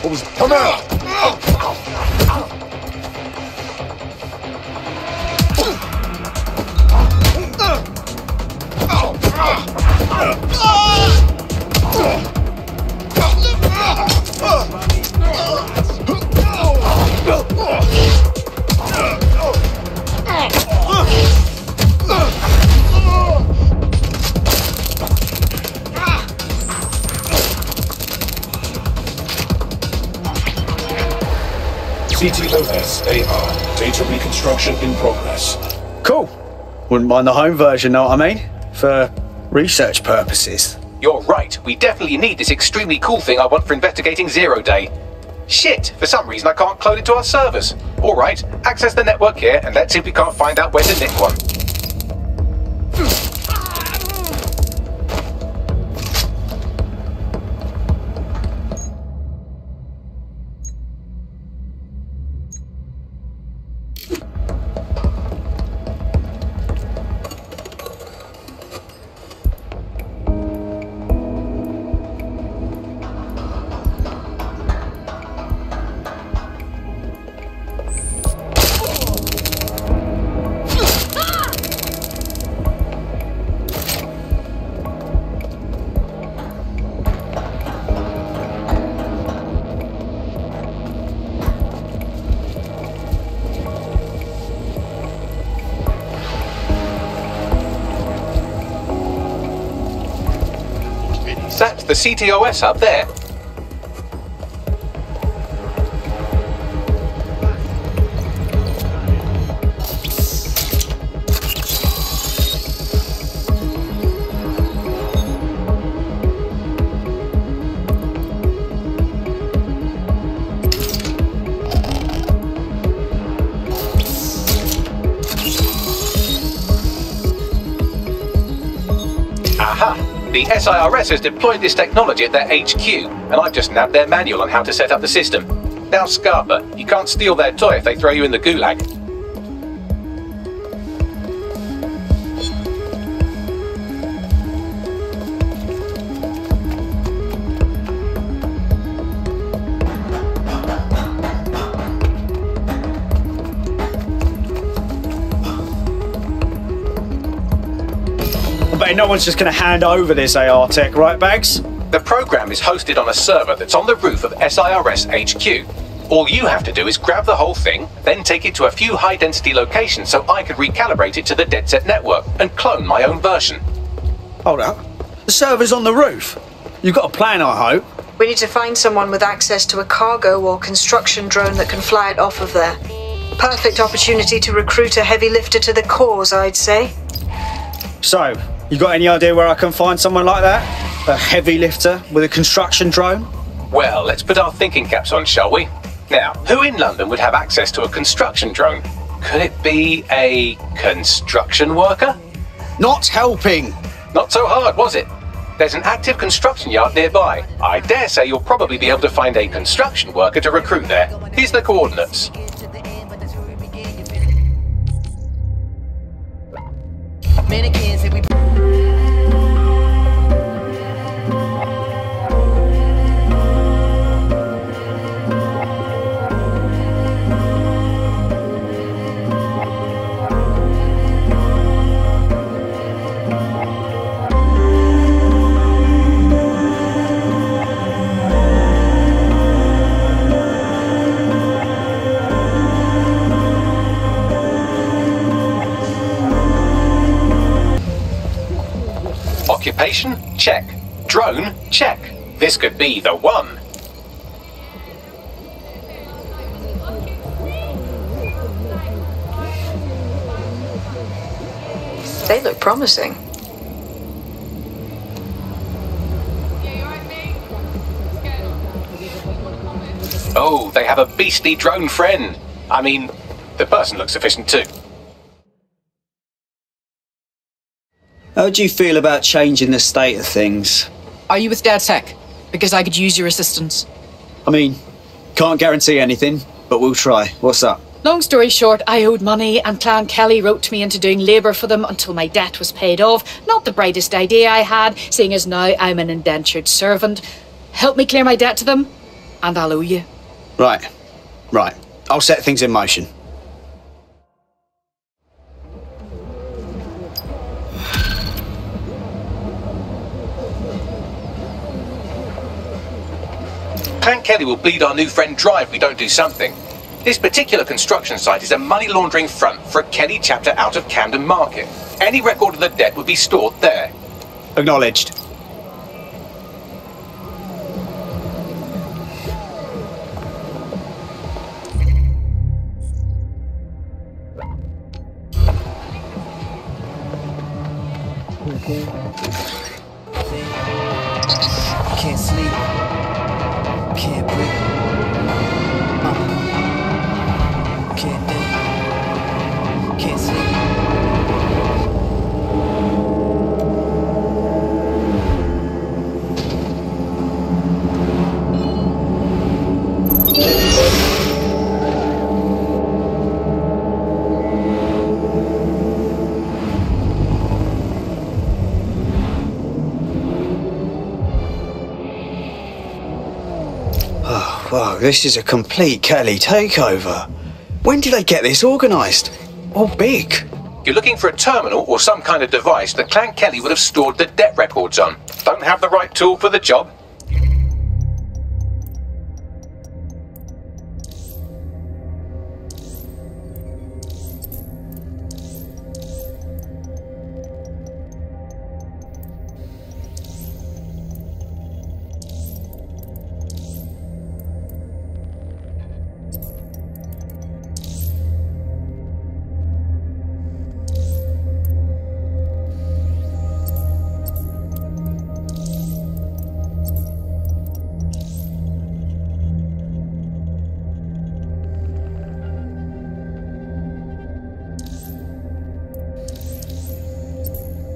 E: What was... Come out!
J: CTOS-AR. Data reconstruction in progress.
E: Cool. Wouldn't mind the home version, know what I mean? For research purposes.
A: You're right. We definitely need this extremely cool thing I want for investigating Zero Day. Shit, for some reason I can't clone it to our servers. Alright, access the network here and let's see if we can't find out where to nick one. That's the CTOS up there. Aha! The SIRS has deployed this technology at their HQ, and I've just nabbed their manual on how to set up the system. Now, Scarpa, you can't steal their toy if they throw you in the gulag.
E: I bet no one's just going to hand over this AR tech, right, Bags?
A: The program is hosted on a server that's on the roof of SIRS HQ. All you have to do is grab the whole thing, then take it to a few high-density locations so I can recalibrate it to the DedSec network and clone my own version.
E: Hold up. The server's on the roof. You've got a plan, I hope.
C: We need to find someone with access to a cargo or construction drone that can fly it off of there. Perfect opportunity to recruit a heavy lifter to the cause, I'd say.
E: So, you got any idea where I can find someone like that? A heavy lifter with a construction drone?
A: Well, let's put our thinking caps on, shall we? Now, who in London would have access to a construction drone? Could it be a construction worker?
E: Not helping!
A: Not so hard, was it? There's an active construction yard nearby. I dare say you'll probably be able to find a construction worker to recruit there. Here's the coordinates. Occupation? Check. Drone? Check. This could be the one.
C: They look promising.
A: Oh, they have a beastly drone friend. I mean, the person looks efficient too.
E: How do you feel about changing the state of things?
I: Are you with DedSec? Because I could use your assistance.
E: I mean, can't guarantee anything, but we'll try. What's up?
I: Long story short, I owed money and Clan Kelly roped me into doing labour for them until my debt was paid off. Not the brightest idea I had, seeing as now I'm an indentured servant. Help me clear my debt to them, And I'll owe you.
E: Right. I'll set things in motion.
A: Clan Kelly will bleed our new friend dry if we don't do something. This particular construction site is a money laundering front for a Kelly chapter out of Camden Market. Any record of the debt would be stored there.
E: Acknowledged.
S: Can't sleep. Can't breathe. Can't think. Can't sleep.
E: Whoa, this is a complete Kelly takeover. When did they get this organised? Or big?
A: You're looking for a terminal or some kind of device that Clan Kelly would have stored the debt records on. Don't have the right tool for the job?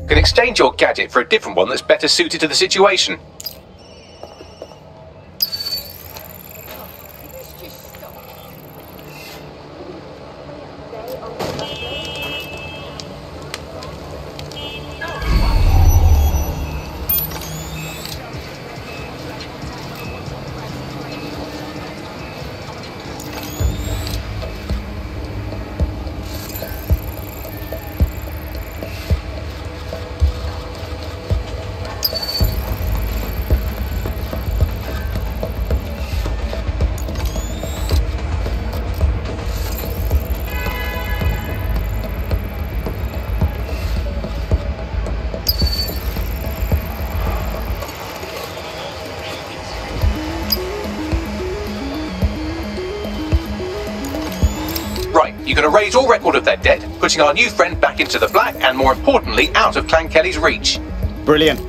A: You can exchange your gadget for a different one that's better suited to the situation. You can erase all record of their debt, putting our new friend back into the black and, more importantly, out of Clan Kelly's reach.
E: Brilliant.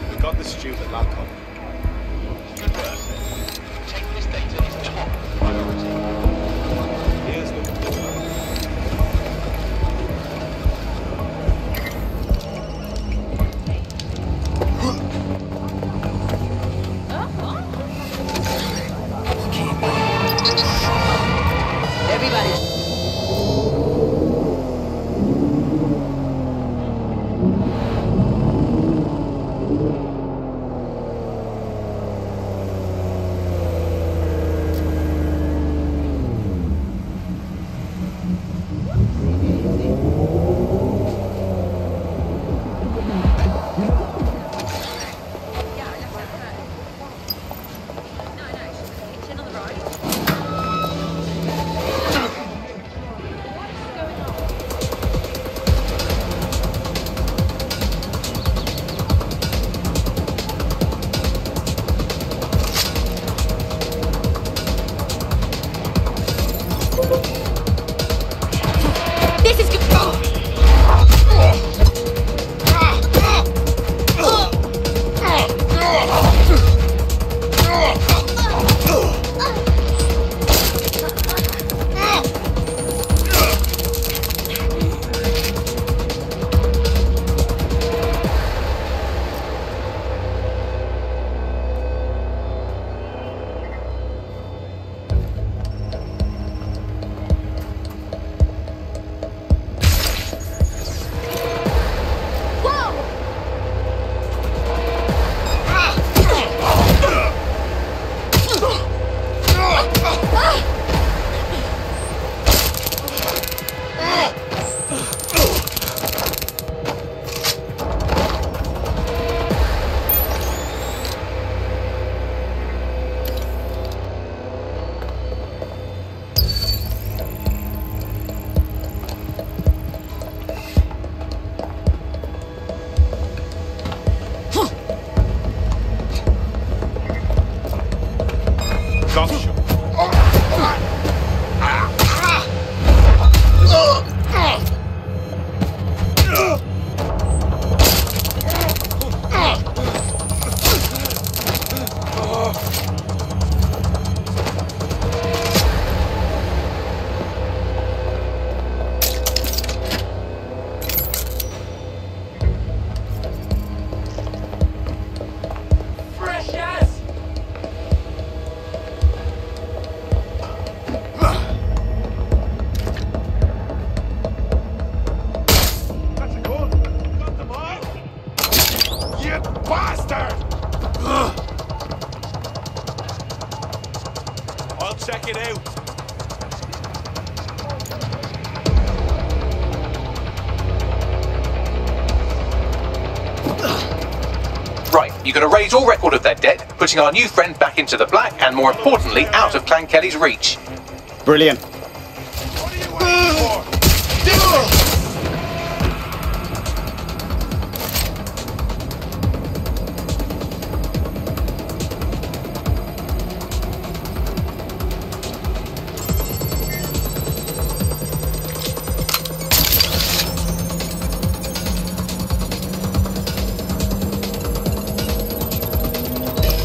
G: We got the stupid laptop. bastard! I'll check it out.
A: Right, you're going to raise all record of their debt, putting our new friend back into the black and, more importantly, out of Clan Kelly's reach.
E: Brilliant.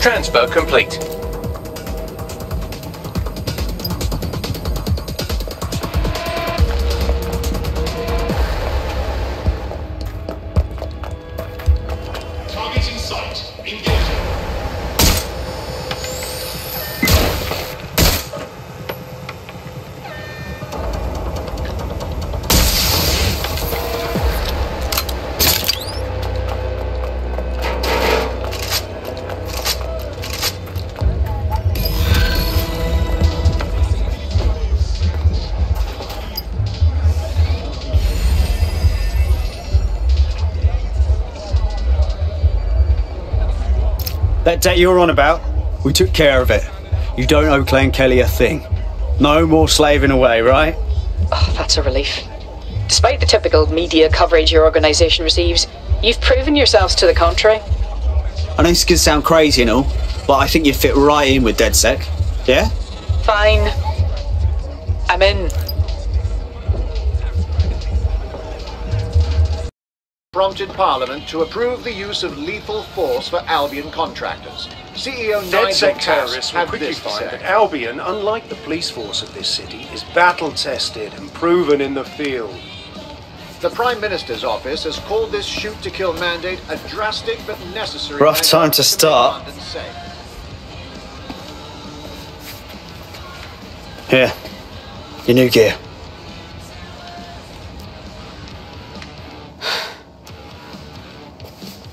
A: Transfer complete.
J: Target in sight. Engage.
E: That debt you're on about, we took care of it. You don't owe Clan Kelly a thing. No more slaving away, right?
I: Oh, that's a relief. Despite the typical media coverage your organisation receives, you've proven yourselves to the contrary.
E: I know this could sound crazy and all, but I think you fit right in with DedSec. Yeah?
I: Fine. I'm in.
H: Prompted Parliament to approve the use of lethal force for Albion contractors. CEO
G: DedSec terrorists will
H: had
G: quickly
H: this to
G: find
H: say.
G: that Albion, unlike the police force of this city, is battle-tested and proven in the field.
H: The Prime Minister's office has called this shoot-to-kill mandate a drastic but necessary
E: Rough
H: measure
E: time to start.
H: make London safe.
E: Here. Your new gear.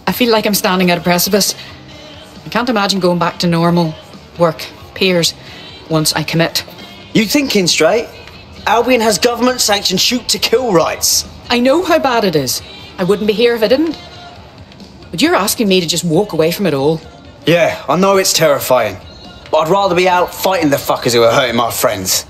I: I feel like I'm standing at a precipice. I can't imagine going back to normal work, peers, once I commit.
E: You thinking straight? Albion has government-sanctioned shoot-to-kill rights.
I: I know how bad it is. I wouldn't be here if I didn't. But you're asking me to just walk away from it all.
E: Yeah, I know it's terrifying. But I'd rather be out fighting the fuckers who are hurting my friends.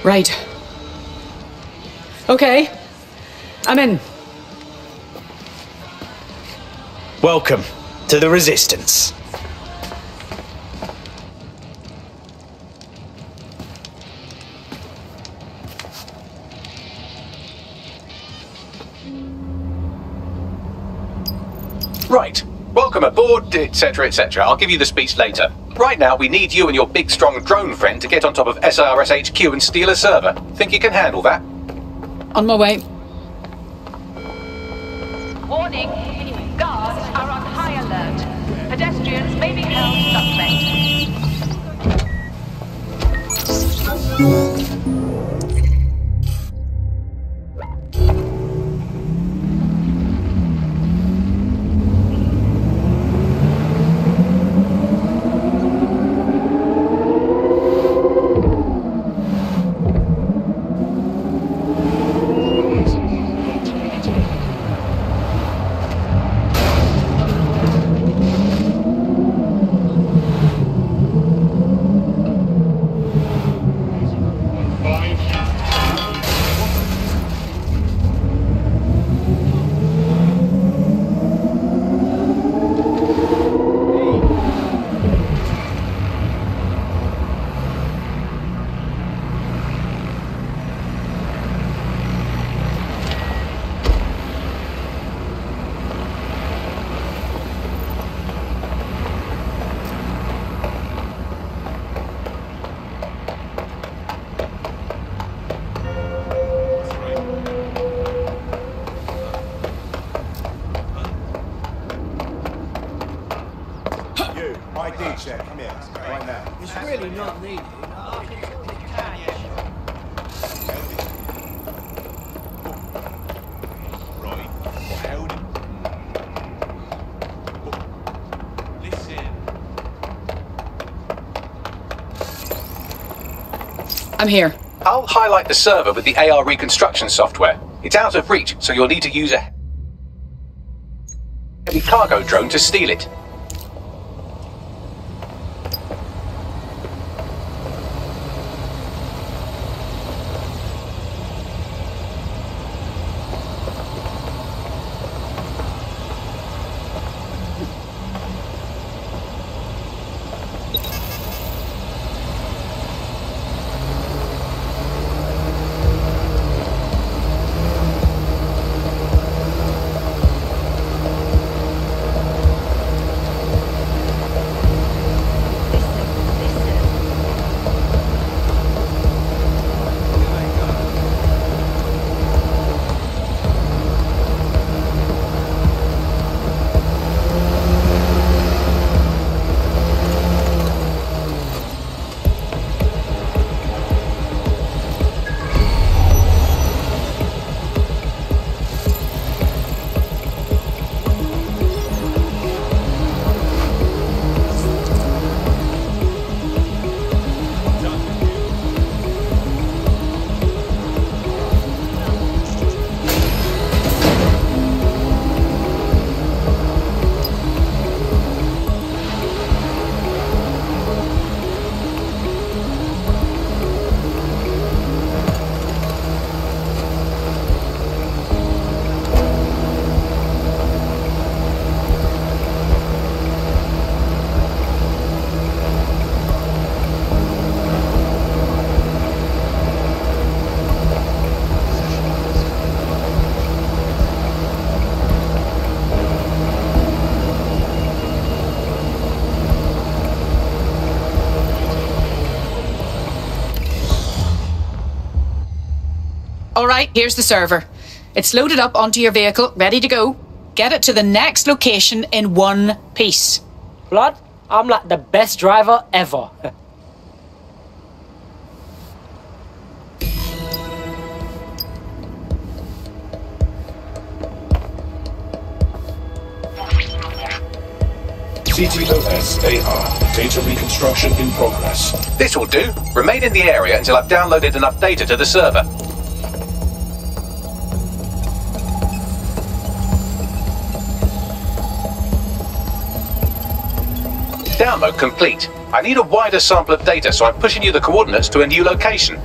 I: Right. Okay. I'm in.
E: Welcome to the Resistance.
A: Right. Welcome aboard, etc., etc. I'll give you the speech later. Right now, we need you and your big, strong drone friend to get on top of SRS HQ and steal a server. Think you can handle that?
I: On my way.
M: Warning, guards are on high alert. Pedestrians may be held suspect.
J: Five
I: I'm here.
A: I'll highlight the server with the AR reconstruction software. It's out of reach, so you'll need to use a heavy cargo drone to steal it.
I: All right, here's the server. It's loaded up onto your vehicle, ready to go. Get it to the next location in one piece.
Q: Blood, I'm like the best driver ever.
J: CTOS-AR. Data reconstruction in progress.
A: This will do. Remain in the area until I've downloaded enough data to the server. Download complete. I need a wider sample of data, so I'm pushing you the coordinates to a new location.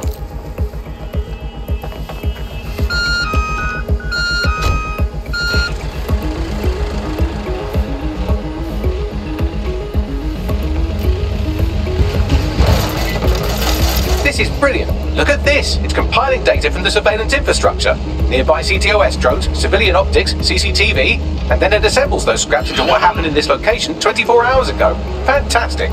A: This is brilliant. Look at this. It's compiling data from the surveillance infrastructure. Nearby CTOS drones, civilian optics, CCTV, and then it assembles those scraps into what happened in this location 24 hours ago. Fantastic.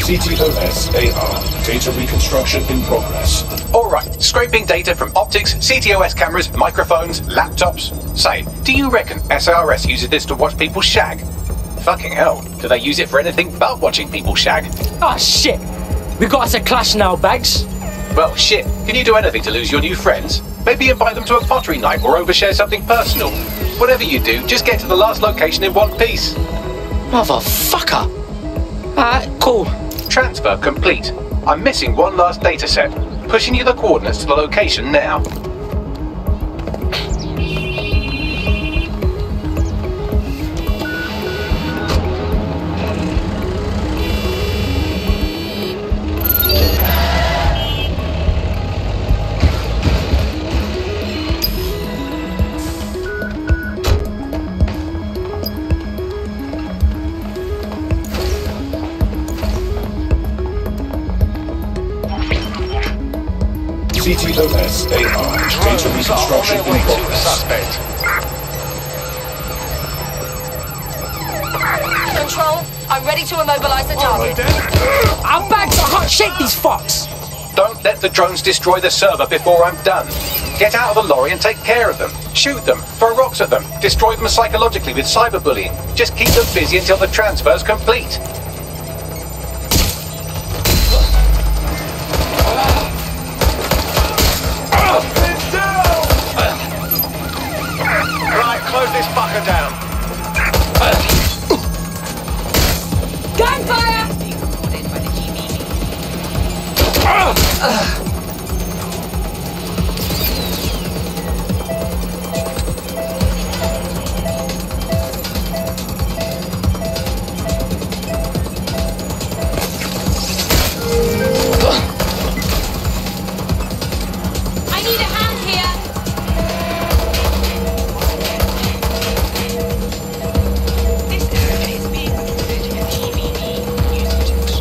J: CTOS-AR. Data reconstruction in progress.
A: Alright, scraping data from optics, CTOS cameras, microphones, laptops. Say, do you reckon SRS uses this to watch people shag? Fucking hell, do they use it for anything but watching people shag?
Q: Ah, shit. We got us a clash now, Bags.
A: Well, shit. Can you do anything to lose your new friends? Maybe invite them to a pottery night or overshare something personal. Whatever you do, just get to the last location in one piece.
Q: Motherfucker. Alright, cool.
A: Transfer complete. I'm missing one last data set. Pushing you the coordinates to the location now.
J: CTOS AR. Data reconstruction in progress.
F: Control, I'm ready to immobilize the target.
Q: Our bags are hot. Shake these fucks.
A: Don't let the drones destroy the server before I'm done. Get out of the lorry and take care of them. Shoot them, throw rocks at them, destroy them psychologically with cyberbullying. Just keep them busy until the transfer's complete.
H: Right, close this fucker down.
F: Gunfire! I need a hand here. This area is being recorded in GBE news footage.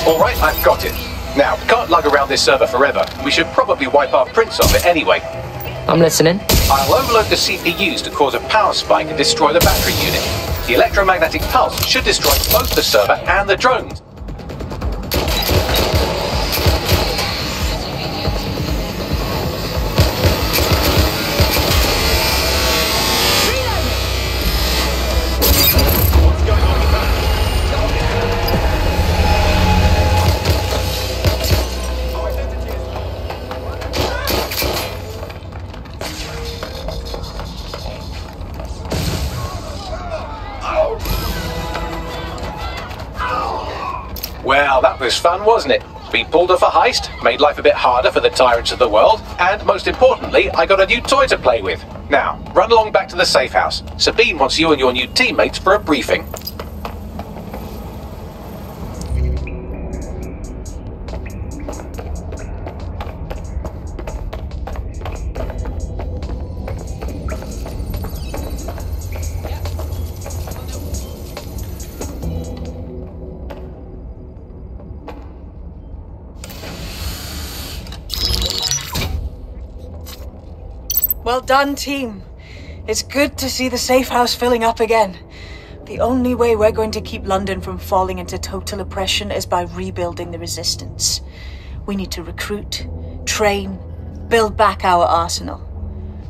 A: Alright, I've got it. Now, can't lug around this server forever. We should probably wipe our prints off it anyway.
Q: I'm listening.
A: I'll overload the CPUs to cause a power spike and destroy the battery unit. The electromagnetic pulse should destroy both the server and the drones. Well, that was fun, wasn't it? We pulled off a heist, made life a bit harder for the tyrants of the world, and most importantly, I got a new toy to play with. Now, run along back to the safe house. Sabine wants you and your new teammates for a briefing.
D: Well done, team. It's good to see the safe house filling up again. The only way we're going to keep London from falling into total oppression is by rebuilding the resistance. We need to recruit, train, build back our arsenal.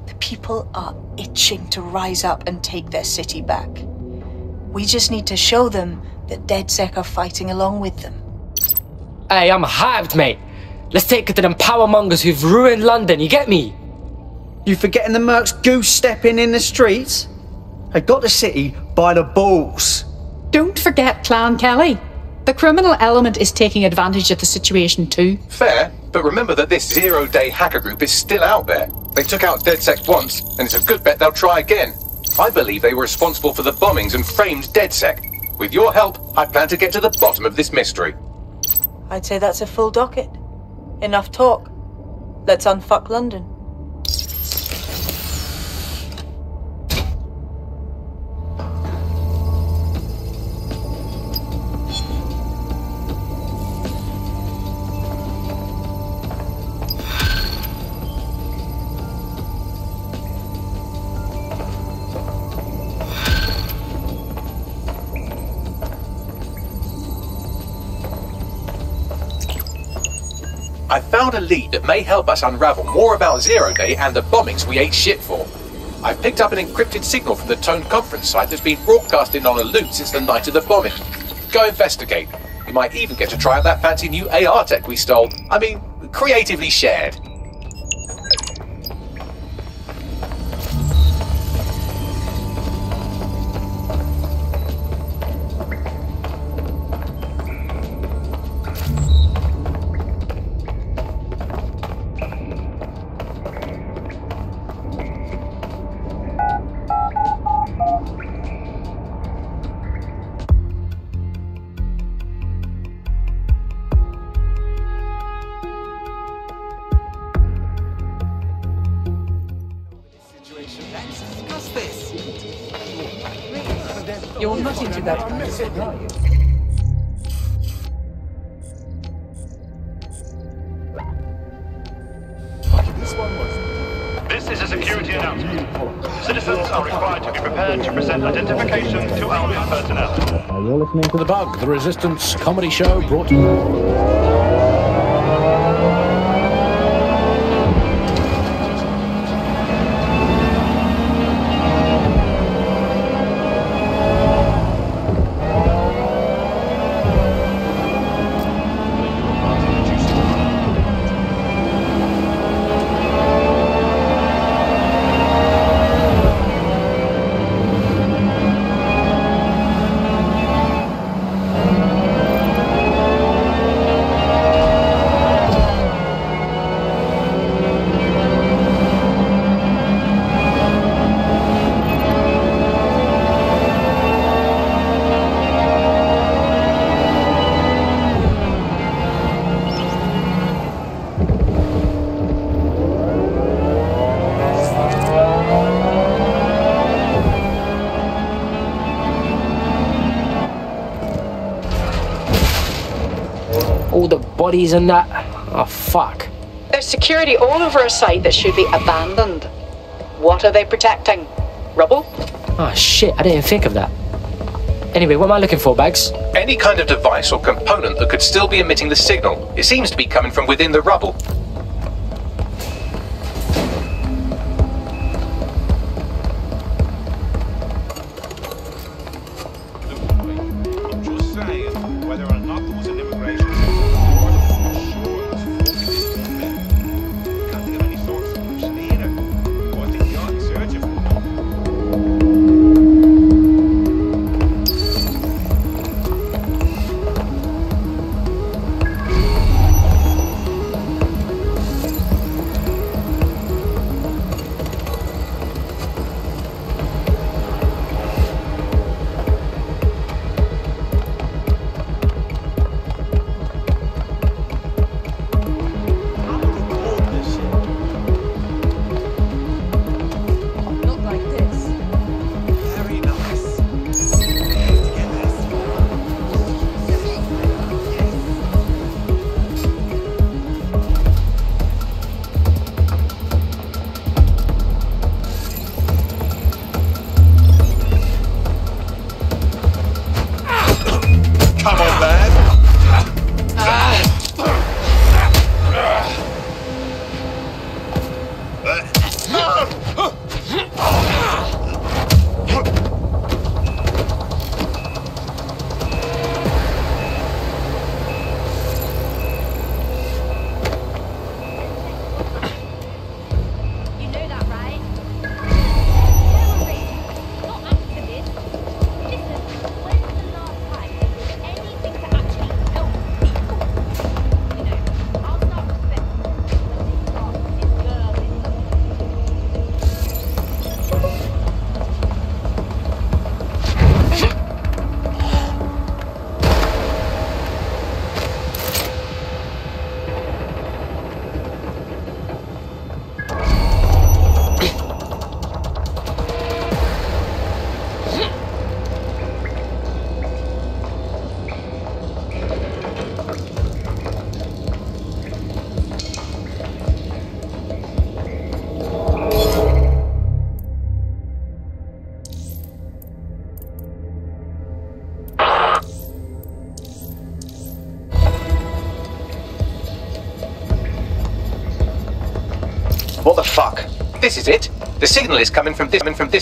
D: The people are itching to rise up and take their city back. We just need to show them that DedSec are fighting along with them.
Q: Hey, I'm hyped, mate. Let's take it to them powermongers who've ruined London, you get me?
S: You forgetting the mercs goose-stepping in the streets? They got the city by the balls.
I: Don't forget Clan Kelly. The criminal element is taking advantage of the situation too.
A: Fair, but remember that this zero-day hacker group is still out there. They took out DedSec once, and it's a good bet they'll try again. I believe they were responsible for the bombings and framed DedSec. With your help, I plan to get to the bottom of this mystery.
D: I'd say that's a full docket. Enough talk. Let's unfuck London.
A: I found a lead that may help us unravel more about Zero Day and the bombings we ate shit for. I've picked up an encrypted signal from the Tone conference site that's been broadcasting on a loop since the night of the bombing. Go investigate. You might even get to try out that fancy new AR tech we stole. I mean, creatively shared.
R: You're not into that.
K: This is a security announcement. Citizens are required to be prepared to present identification to Albion personnel.
V: You're listening to The Bug, the Resistance comedy show brought to you.
Q: All the bodies and that. Oh, fuck.
I: There's security all over a site that should be abandoned. What are they protecting? Rubble?
Q: Oh, shit, I didn't think of that. Anyway, what am I looking for, Bags?
A: Any kind of device or component that could still be emitting the signal. It seems to be coming from within the rubble. What the fuck? This is it. The signal is coming from this